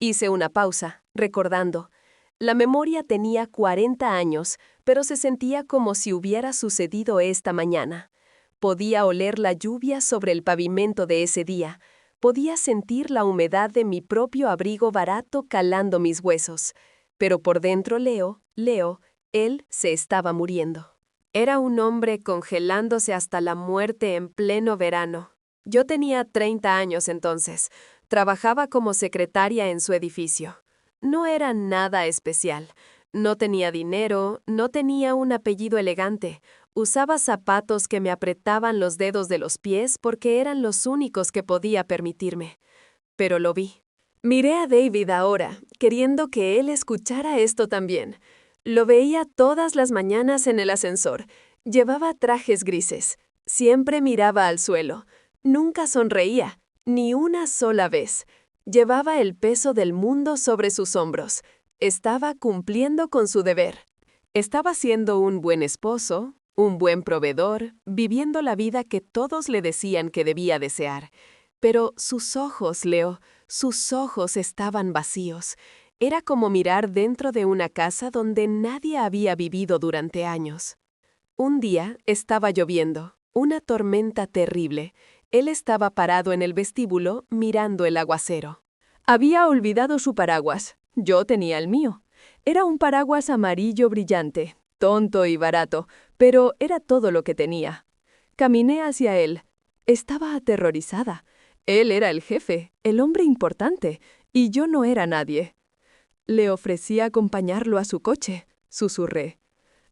Hice una pausa, recordando. La memoria tenía 40 años, pero se sentía como si hubiera sucedido esta mañana. Podía oler la lluvia sobre el pavimento de ese día. Podía sentir la humedad de mi propio abrigo barato calando mis huesos. Pero por dentro Leo, él se estaba muriendo. Era un hombre congelándose hasta la muerte en pleno verano. Yo tenía 30 años entonces. Trabajaba como secretaria en su edificio. No era nada especial. No tenía dinero, no tenía un apellido elegante. Usaba zapatos que me apretaban los dedos de los pies porque eran los únicos que podía permitirme. Pero lo vi. Miré a David ahora, queriendo que él escuchara esto también. Lo veía todas las mañanas en el ascensor. Llevaba trajes grises. Siempre miraba al suelo. Nunca sonreía, ni una sola vez. Llevaba el peso del mundo sobre sus hombros. Estaba cumpliendo con su deber. Estaba siendo un buen esposo, un buen proveedor, viviendo la vida que todos le decían que debía desear. Pero sus ojos, Leo, sus ojos estaban vacíos. Era como mirar dentro de una casa donde nadie había vivido durante años. Un día estaba lloviendo, una tormenta terrible. Él estaba parado en el vestíbulo mirando el aguacero. Había olvidado su paraguas. Yo tenía el mío. Era un paraguas amarillo brillante, tonto y barato, pero era todo lo que tenía. Caminé hacia él. Estaba aterrorizada. Él era el jefe, el hombre importante, y yo no era nadie. Le ofrecí acompañarlo a su coche, susurré.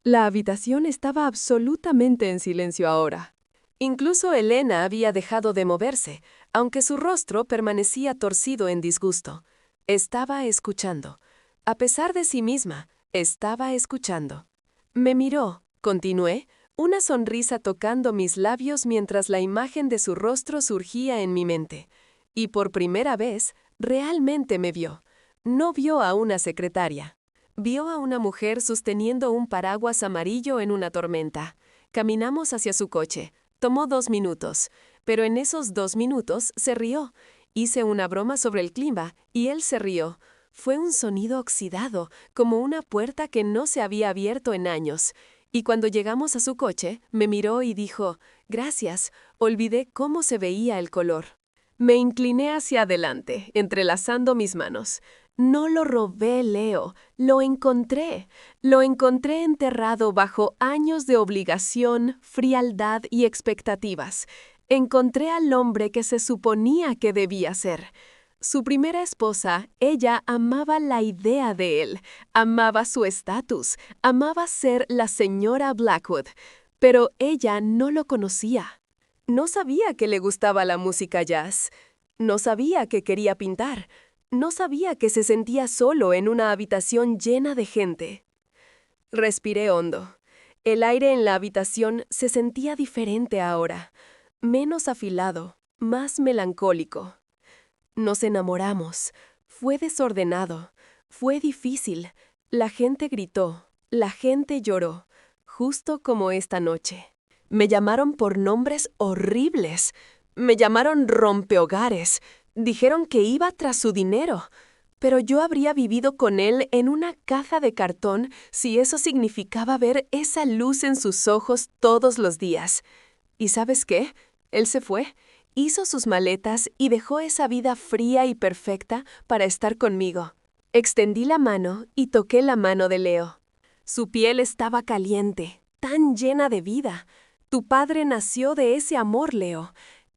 La habitación estaba absolutamente en silencio ahora. Incluso Elena había dejado de moverse, aunque su rostro permanecía torcido en disgusto. Estaba escuchando. A pesar de sí misma, estaba escuchando. Me miró, continué, una sonrisa tocando mis labios mientras la imagen de su rostro surgía en mi mente. Y por primera vez, realmente me vio. No vio a una secretaria. Vio a una mujer sosteniendo un paraguas amarillo en una tormenta. Caminamos hacia su coche. Tomó 2 minutos, pero en esos 2 minutos se rió. Hice una broma sobre el clima y él se rió. Fue un sonido oxidado, como una puerta que no se había abierto en años. Y cuando llegamos a su coche, me miró y dijo, «Gracias, olvidé cómo se veía el color». Me incliné hacia adelante, entrelazando mis manos. No lo robé, Leo, lo encontré. Lo encontré enterrado bajo años de obligación, frialdad y expectativas. Encontré al hombre que se suponía que debía ser. Su primera esposa, ella amaba la idea de él, amaba su estatus, amaba ser la señora Blackwood, pero ella no lo conocía. No sabía que le gustaba la música jazz. No sabía que quería pintar. No sabía que se sentía solo en una habitación llena de gente. Respiré hondo. El aire en la habitación se sentía diferente ahora, menos afilado, más melancólico. Nos enamoramos. Fue desordenado. Fue difícil. La gente gritó. La gente lloró. Justo como esta noche. Me llamaron por nombres horribles. Me llamaron rompehogares. Dijeron que iba tras su dinero. Pero yo habría vivido con él en una caja de cartón si eso significaba ver esa luz en sus ojos todos los días. ¿Y sabes qué? Él se fue, hizo sus maletas y dejó esa vida fría y perfecta para estar conmigo. Extendí la mano y toqué la mano de Leo. Su piel estaba caliente, tan llena de vida. Tu padre nació de ese amor, Leo.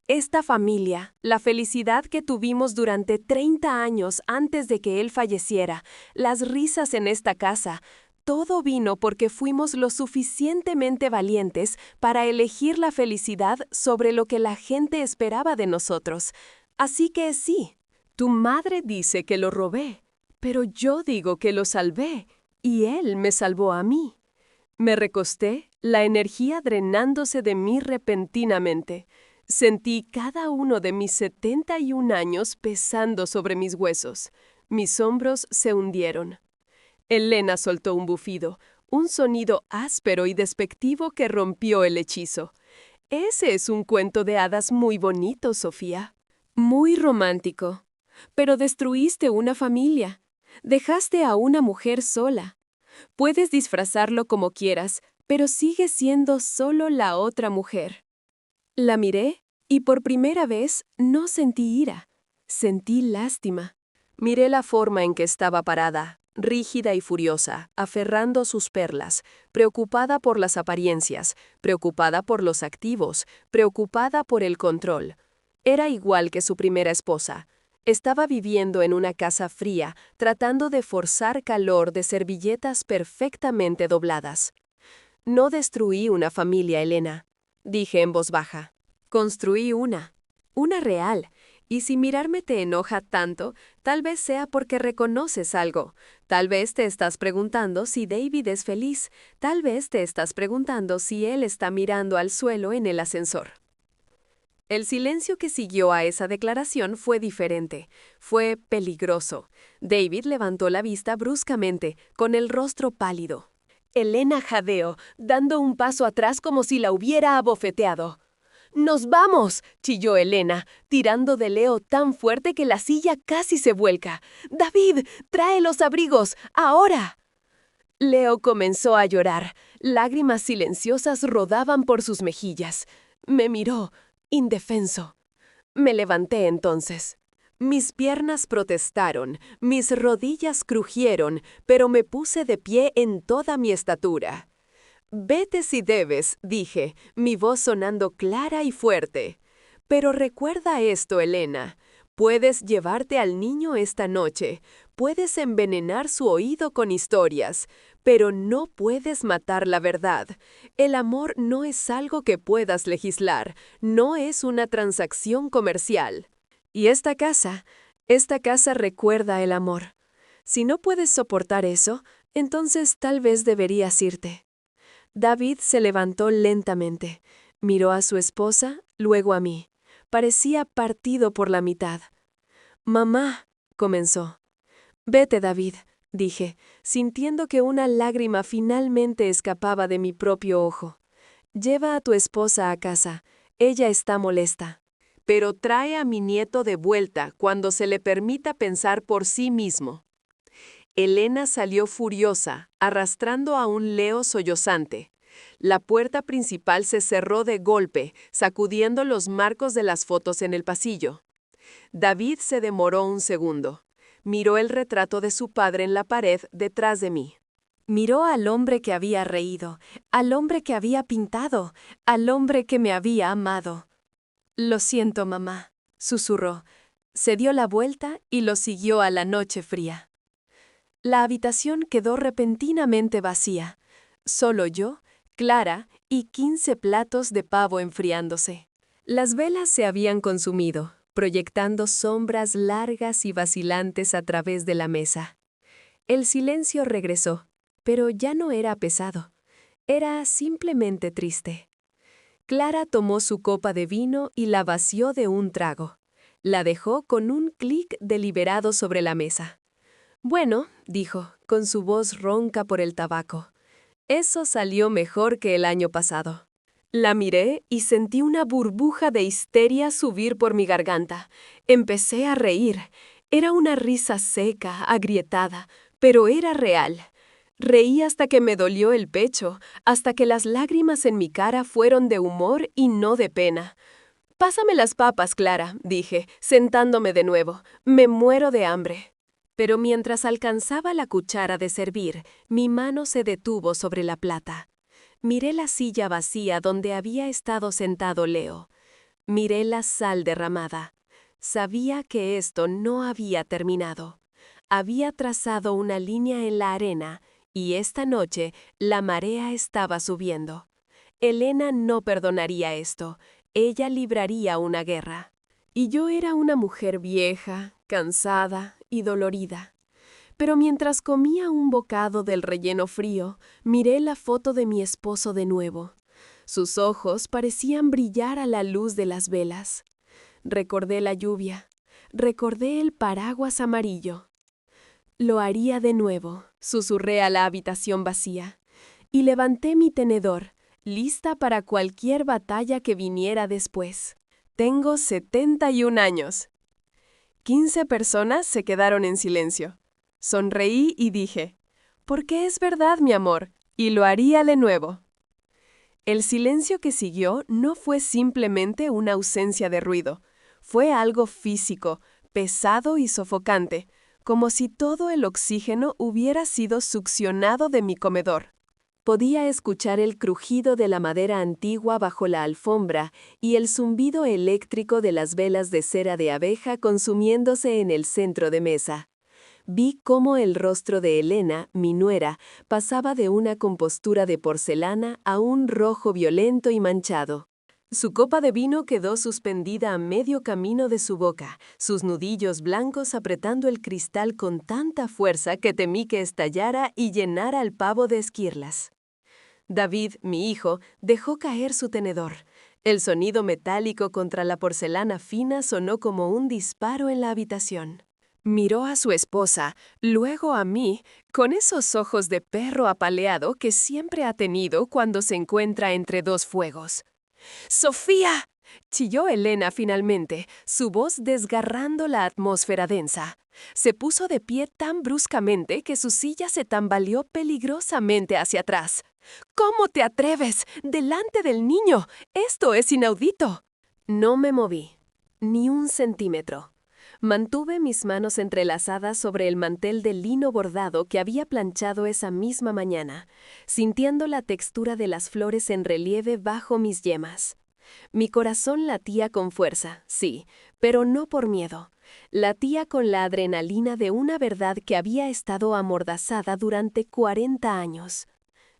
Esta familia, la felicidad que tuvimos durante 30 años antes de que él falleciera, las risas en esta casa, todo vino porque fuimos lo suficientemente valientes para elegir la felicidad sobre lo que la gente esperaba de nosotros. Así que sí, tu madre dice que lo robé, pero yo digo que lo salvé, y él me salvó a mí. Me recosté, la energía drenándose de mí repentinamente. Sentí cada uno de mis 71 años pesando sobre mis huesos. Mis hombros se hundieron. Elena soltó un bufido, un sonido áspero y despectivo que rompió el hechizo. Ese es un cuento de hadas muy bonito, Sofía. Muy romántico. Pero destruiste una familia. Dejaste a una mujer sola. Puedes disfrazarlo como quieras, pero sigue siendo solo la otra mujer. La miré y por primera vez no sentí ira. Sentí lástima. Miré la forma en que estaba parada, rígida y furiosa, aferrando sus perlas, preocupada por las apariencias, preocupada por los activos, preocupada por el control. Era igual que su primera esposa. Estaba viviendo en una casa fría, tratando de forzar calor de servilletas perfectamente dobladas. No destruí una familia, Elena, dije en voz baja. Construí una real. Y si mirarme te enoja tanto, tal vez sea porque reconoces algo. Tal vez te estás preguntando si David es feliz. Tal vez te estás preguntando si él está mirando al suelo en el ascensor. El silencio que siguió a esa declaración fue diferente. Fue peligroso. David levantó la vista bruscamente, con el rostro pálido. Elena jadeó, dando un paso atrás como si la hubiera abofeteado. ¡Nos vamos!, chilló Elena, tirando de Leo tan fuerte que la silla casi se vuelca. ¡David, trae los abrigos! ¡Ahora! Leo comenzó a llorar. Lágrimas silenciosas rodaban por sus mejillas. Me miró, indefenso. Me levanté entonces. Mis piernas protestaron, mis rodillas crujieron, pero me puse de pie en toda mi estatura. «Vete si debes», dije, mi voz sonando clara y fuerte. «Pero recuerda esto, Elena. Puedes llevarte al niño esta noche, puedes envenenar su oído con historias, pero no puedes matar la verdad. El amor no es algo que puedas legislar, no es una transacción comercial. Y esta casa recuerda el amor. Si no puedes soportar eso, entonces tal vez deberías irte». David se levantó lentamente, miró a su esposa, luego a mí. Parecía partido por la mitad. «Mamá», comenzó. «Vete, David», dije, sintiendo que una lágrima finalmente escapaba de mi propio ojo. «Lleva a tu esposa a casa. Ella está molesta. Pero trae a mi nieto de vuelta cuando se le permita pensar por sí mismo». Elena salió furiosa, arrastrando a un Leo sollozante. La puerta principal se cerró de golpe, sacudiendo los marcos de las fotos en el pasillo. David se demoró un segundo. Miró el retrato de su padre en la pared detrás de mí. Miró al hombre que había reído, al hombre que había pintado, al hombre que me había amado. «Lo siento, mamá», susurró. Se dio la vuelta y lo siguió a la noche fría. La habitación quedó repentinamente vacía. Solo yo, Clara y 15 platos de pavo enfriándose. Las velas se habían consumido. proyectando sombras largas y vacilantes a través de la mesa. El silencio regresó, pero ya no era pesado. Era simplemente triste. Clara tomó su copa de vino y la vació de un trago. La dejó con un clic deliberado sobre la mesa. «Bueno», dijo, con su voz ronca por el tabaco, «eso salió mejor que el año pasado». La miré y sentí una burbuja de histeria subir por mi garganta. Empecé a reír. Era una risa seca, agrietada, pero era real. Reí hasta que me dolió el pecho, hasta que las lágrimas en mi cara fueron de humor y no de pena. «Pásame las papas, Clara», dije, sentándome de nuevo. «Me muero de hambre». Pero mientras alcanzaba la cuchara de servir, mi mano se detuvo sobre la plata. Miré la silla vacía donde había estado sentado Leo. Miré la sal derramada. Sabía que esto no había terminado. Había trazado una línea en la arena y esta noche la marea estaba subiendo. Elena no perdonaría esto. Ella libraría una guerra. Y yo era una mujer vieja, cansada y dolorida. Pero mientras comía un bocado del relleno frío, miré la foto de mi esposo de nuevo. Sus ojos parecían brillar a la luz de las velas. Recordé la lluvia. Recordé el paraguas amarillo. «Lo haría de nuevo», susurré a la habitación vacía. Y levanté mi tenedor, lista para cualquier batalla que viniera después. Tengo 71 años. 15 personas se quedaron en silencio. Sonreí y dije, «Porque es verdad, mi amor, y lo haría de nuevo». El silencio que siguió no fue simplemente una ausencia de ruido. Fue algo físico, pesado y sofocante, como si todo el oxígeno hubiera sido succionado de mi comedor. Podía escuchar el crujido de la madera antigua bajo la alfombra y el zumbido eléctrico de las velas de cera de abeja consumiéndose en el centro de mesa. Vi cómo el rostro de Elena, mi nuera, pasaba de una compostura de porcelana a un rojo violento y manchado. Su copa de vino quedó suspendida a medio camino de su boca, sus nudillos blancos apretando el cristal con tanta fuerza que temí que estallara y llenara el pavo de esquirlas. David, mi hijo, dejó caer su tenedor. El sonido metálico contra la porcelana fina sonó como un disparo en la habitación. Miró a su esposa, luego a mí, con esos ojos de perro apaleado que siempre ha tenido cuando se encuentra entre dos fuegos. «¡Sofía!», chilló Elena finalmente, su voz desgarrando la atmósfera densa. Se puso de pie tan bruscamente que su silla se tambaleó peligrosamente hacia atrás. «¿Cómo te atreves? ¡Delante del niño! ¡Esto es inaudito!». No me moví, ni un centímetro. Mantuve mis manos entrelazadas sobre el mantel de lino bordado que había planchado esa misma mañana, sintiendo la textura de las flores en relieve bajo mis yemas. Mi corazón latía con fuerza, sí, pero no por miedo. Latía con la adrenalina de una verdad que había estado amordazada durante 40 años.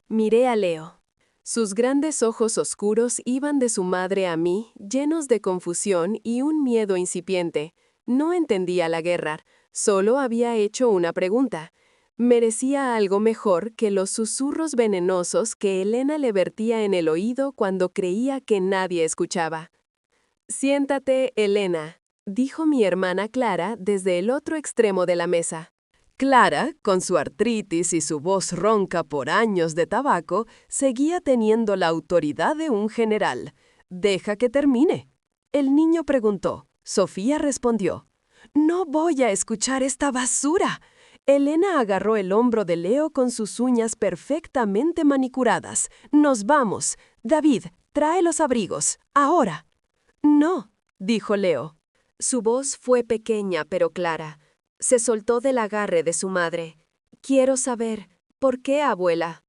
Miré a Leo. Sus grandes ojos oscuros iban de su madre a mí, llenos de confusión y un miedo incipiente. No entendía la guerra, solo había hecho una pregunta. Merecía algo mejor que los susurros venenosos que Elena le vertía en el oído cuando creía que nadie escuchaba. «Siéntate, Elena», dijo mi hermana Clara desde el otro extremo de la mesa. Clara, con su artritis y su voz ronca por años de tabaco, seguía teniendo la autoridad de un general. «Deja que termine». El niño preguntó. Sofía respondió. «No voy a escuchar esta basura». Elena agarró el hombro de Leo con sus uñas perfectamente manicuradas. «Nos vamos. David, trae los abrigos. Ahora». «No», dijo Leo. Su voz fue pequeña pero clara. Se soltó del agarre de su madre. «Quiero saber, ¿por qué, abuela?».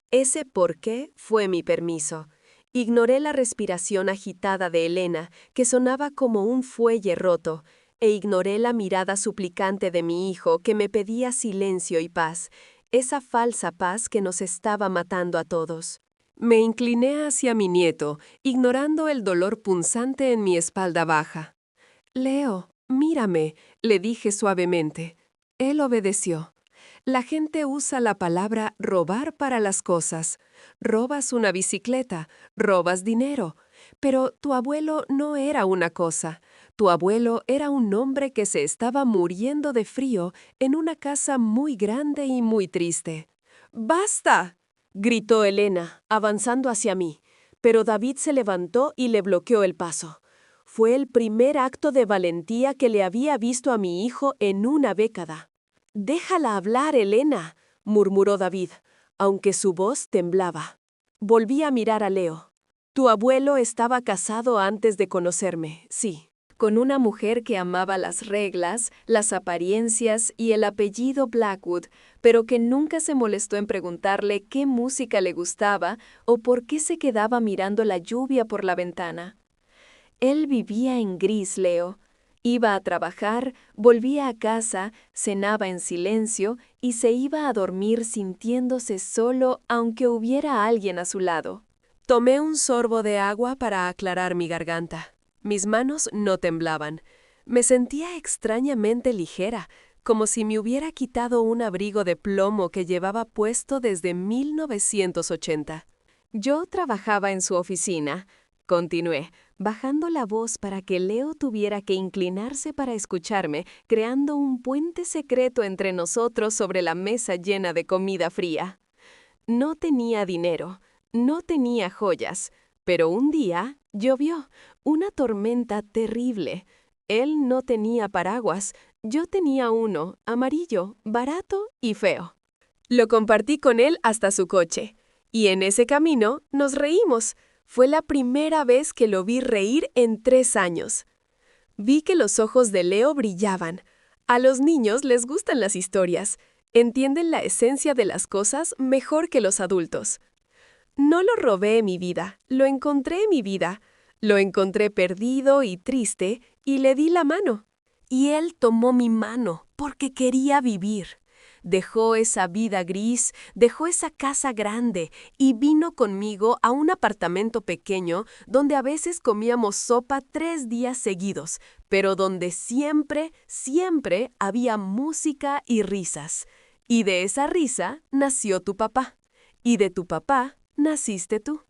Ese por qué fue mi permiso. Ignoré la respiración agitada de Elena, que sonaba como un fuelle roto, e ignoré la mirada suplicante de mi hijo que me pedía silencio y paz, esa falsa paz que nos estaba matando a todos. Me incliné hacia mi nieto, ignorando el dolor punzante en mi espalda baja. Leo, mírame, le dije suavemente. Él obedeció. La gente usa la palabra robar para las cosas. Robas una bicicleta, robas dinero. Pero tu abuelo no era una cosa. Tu abuelo era un hombre que se estaba muriendo de frío en una casa muy grande y muy triste. ¡Basta!, gritó Elena, avanzando hacia mí. Pero David se levantó y le bloqueó el paso. Fue el primer acto de valentía que le había visto a mi hijo en una década. «Déjala hablar, Elena», murmuró David, aunque su voz temblaba. Volví a mirar a Leo. Tu abuelo estaba casado antes de conocerme, sí, con una mujer que amaba las reglas, las apariencias y el apellido Blackwood, pero que nunca se molestó en preguntarle qué música le gustaba o por qué se quedaba mirando la lluvia por la ventana. Él vivía en gris, Leo. Iba a trabajar, volvía a casa, cenaba en silencio y se iba a dormir sintiéndose solo aunque hubiera alguien a su lado. Tomé un sorbo de agua para aclarar mi garganta. Mis manos no temblaban. Me sentía extrañamente ligera, como si me hubiera quitado un abrigo de plomo que llevaba puesto desde 1980. Yo trabajaba en su oficina. Continué, bajando la voz para que Leo tuviera que inclinarse para escucharme, creando un puente secreto entre nosotros sobre la mesa llena de comida fría. No tenía dinero, no tenía joyas, pero un día llovió, una tormenta terrible. Él no tenía paraguas, yo tenía uno, amarillo, barato y feo. Lo compartí con él hasta su coche, y en ese camino nos reímos. Fue la primera vez que lo vi reír en 3 años. Vi que los ojos de Leo brillaban. A los niños les gustan las historias. Entienden la esencia de las cosas mejor que los adultos. No lo robé en mi vida, lo encontré en mi vida. Lo encontré perdido y triste y le di la mano. Y él tomó mi mano porque quería vivir. Dejó esa vida gris, dejó esa casa grande y vino conmigo a un apartamento pequeño donde a veces comíamos sopa 3 días seguidos, pero donde siempre, siempre había música y risas. Y de esa risa nació tu papá. Y de tu papá naciste tú.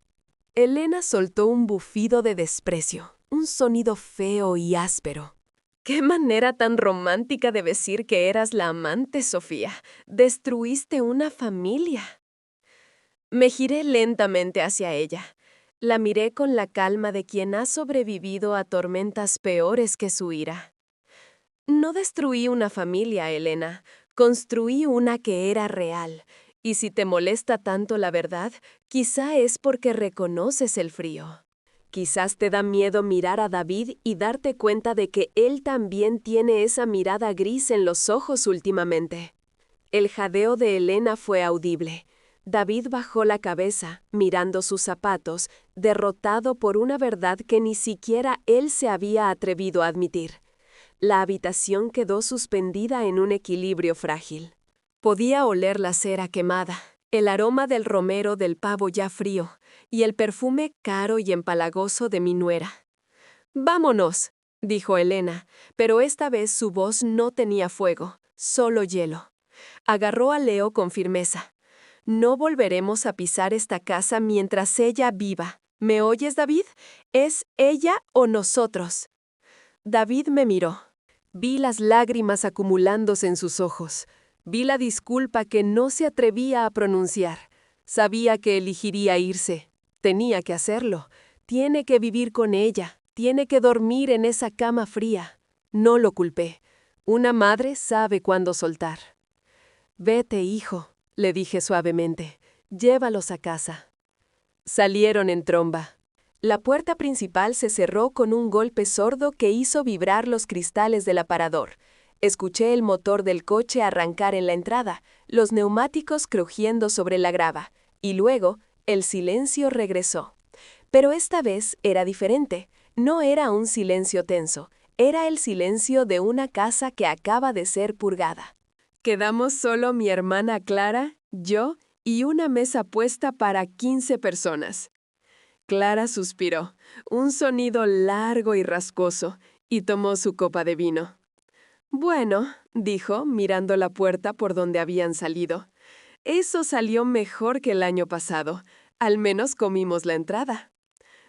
Elena soltó un bufido de desprecio, un sonido feo y áspero. ¡Qué manera tan romántica de decir que eras la amante, Sofía! Destruiste una familia. Me giré lentamente hacia ella. La miré con la calma de quien ha sobrevivido a tormentas peores que su ira. No destruí una familia, Elena. Construí una que era real. Y si te molesta tanto la verdad, quizá es porque reconoces el frío. Quizás te da miedo mirar a David y darte cuenta de que él también tiene esa mirada gris en los ojos últimamente. El jadeo de Elena fue audible. David bajó la cabeza, mirando sus zapatos, derrotado por una verdad que ni siquiera él se había atrevido a admitir. La habitación quedó suspendida en un equilibrio frágil. Podía oler la cera quemada, el aroma del romero del pavo ya frío y el perfume caro y empalagoso de mi nuera. «Vámonos», dijo Elena, pero esta vez su voz no tenía fuego, solo hielo. Agarró a Leo con firmeza. «No volveremos a pisar esta casa mientras ella viva. ¿Me oyes, David? ¿Es ella o nosotros?» David me miró. Vi las lágrimas acumulándose en sus ojos. Vi la disculpa que no se atrevía a pronunciar. Sabía que elegiría irse. Tenía que hacerlo. Tiene que vivir con ella. Tiene que dormir en esa cama fría. No lo culpé. Una madre sabe cuándo soltar. «Vete, hijo», le dije suavemente. «Llévalos a casa». Salieron en tromba. La puerta principal se cerró con un golpe sordo que hizo vibrar los cristales del aparador. Escuché el motor del coche arrancar en la entrada, los neumáticos crujiendo sobre la grava, y luego el silencio regresó. Pero esta vez era diferente. No era un silencio tenso, era el silencio de una casa que acaba de ser purgada. Quedamos solo mi hermana Clara, yo y una mesa puesta para 15 personas. Clara suspiró, un sonido largo y rasgoso, y tomó su copa de vino. Bueno, dijo, mirando la puerta por donde habían salido. Eso salió mejor que el año pasado. Al menos comimos la entrada.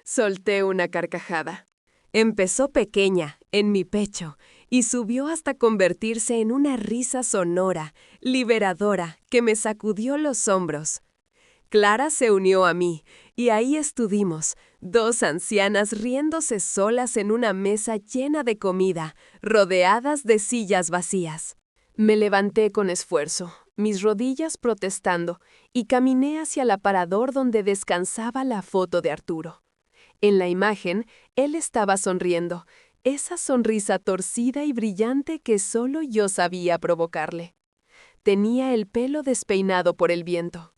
Solté una carcajada. Empezó pequeña, en mi pecho, y subió hasta convertirse en una risa sonora, liberadora, que me sacudió los hombros. Clara se unió a mí, y ahí estuvimos, dos ancianas riéndose solas en una mesa llena de comida, rodeadas de sillas vacías. Me levanté con esfuerzo, mis rodillas protestando, y caminé hacia el aparador donde descansaba la foto de Arturo. En la imagen, él estaba sonriendo, esa sonrisa torcida y brillante que solo yo sabía provocarle. Tenía el pelo despeinado por el viento.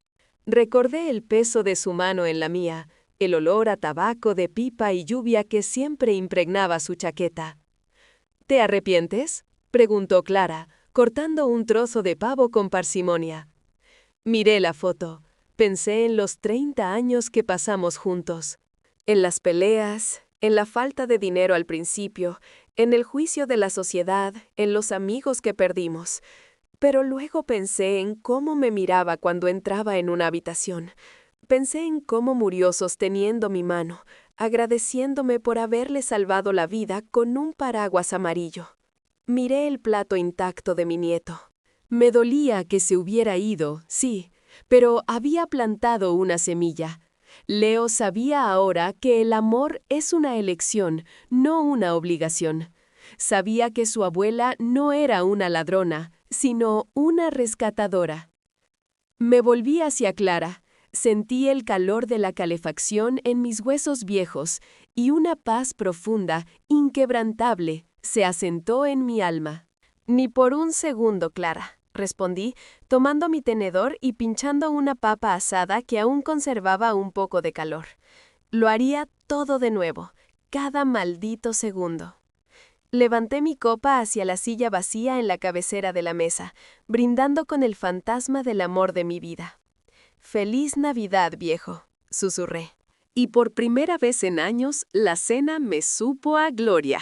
Recordé el peso de su mano en la mía, el olor a tabaco de pipa y lluvia que siempre impregnaba su chaqueta. ¿Te arrepientes?, preguntó Clara, cortando un trozo de pavo con parsimonia. Miré la foto. Pensé en los 30 años que pasamos juntos. En las peleas, en la falta de dinero al principio, en el juicio de la sociedad, en los amigos que perdimos. Pero luego pensé en cómo me miraba cuando entraba en una habitación. Pensé en cómo murió sosteniendo mi mano, agradeciéndome por haberle salvado la vida con un paraguas amarillo. Miré el plato intacto de mi nieto. Me dolía que se hubiera ido, sí, pero había plantado una semilla. Leo sabía ahora que el amor es una elección, no una obligación. Sabía que su abuela no era una ladrona, sino una rescatadora. Me volví hacia Clara. Sentí el calor de la calefacción en mis huesos viejos y una paz profunda, inquebrantable, se asentó en mi alma. Ni por un segundo, Clara, respondí, tomando mi tenedor y pinchando una papa asada que aún conservaba un poco de calor. Lo haría todo de nuevo, cada maldito segundo. Levanté mi copa hacia la silla vacía en la cabecera de la mesa, brindando con el fantasma del amor de mi vida. «Feliz Navidad, viejo», susurré. Y por primera vez en años, la cena me supo a gloria.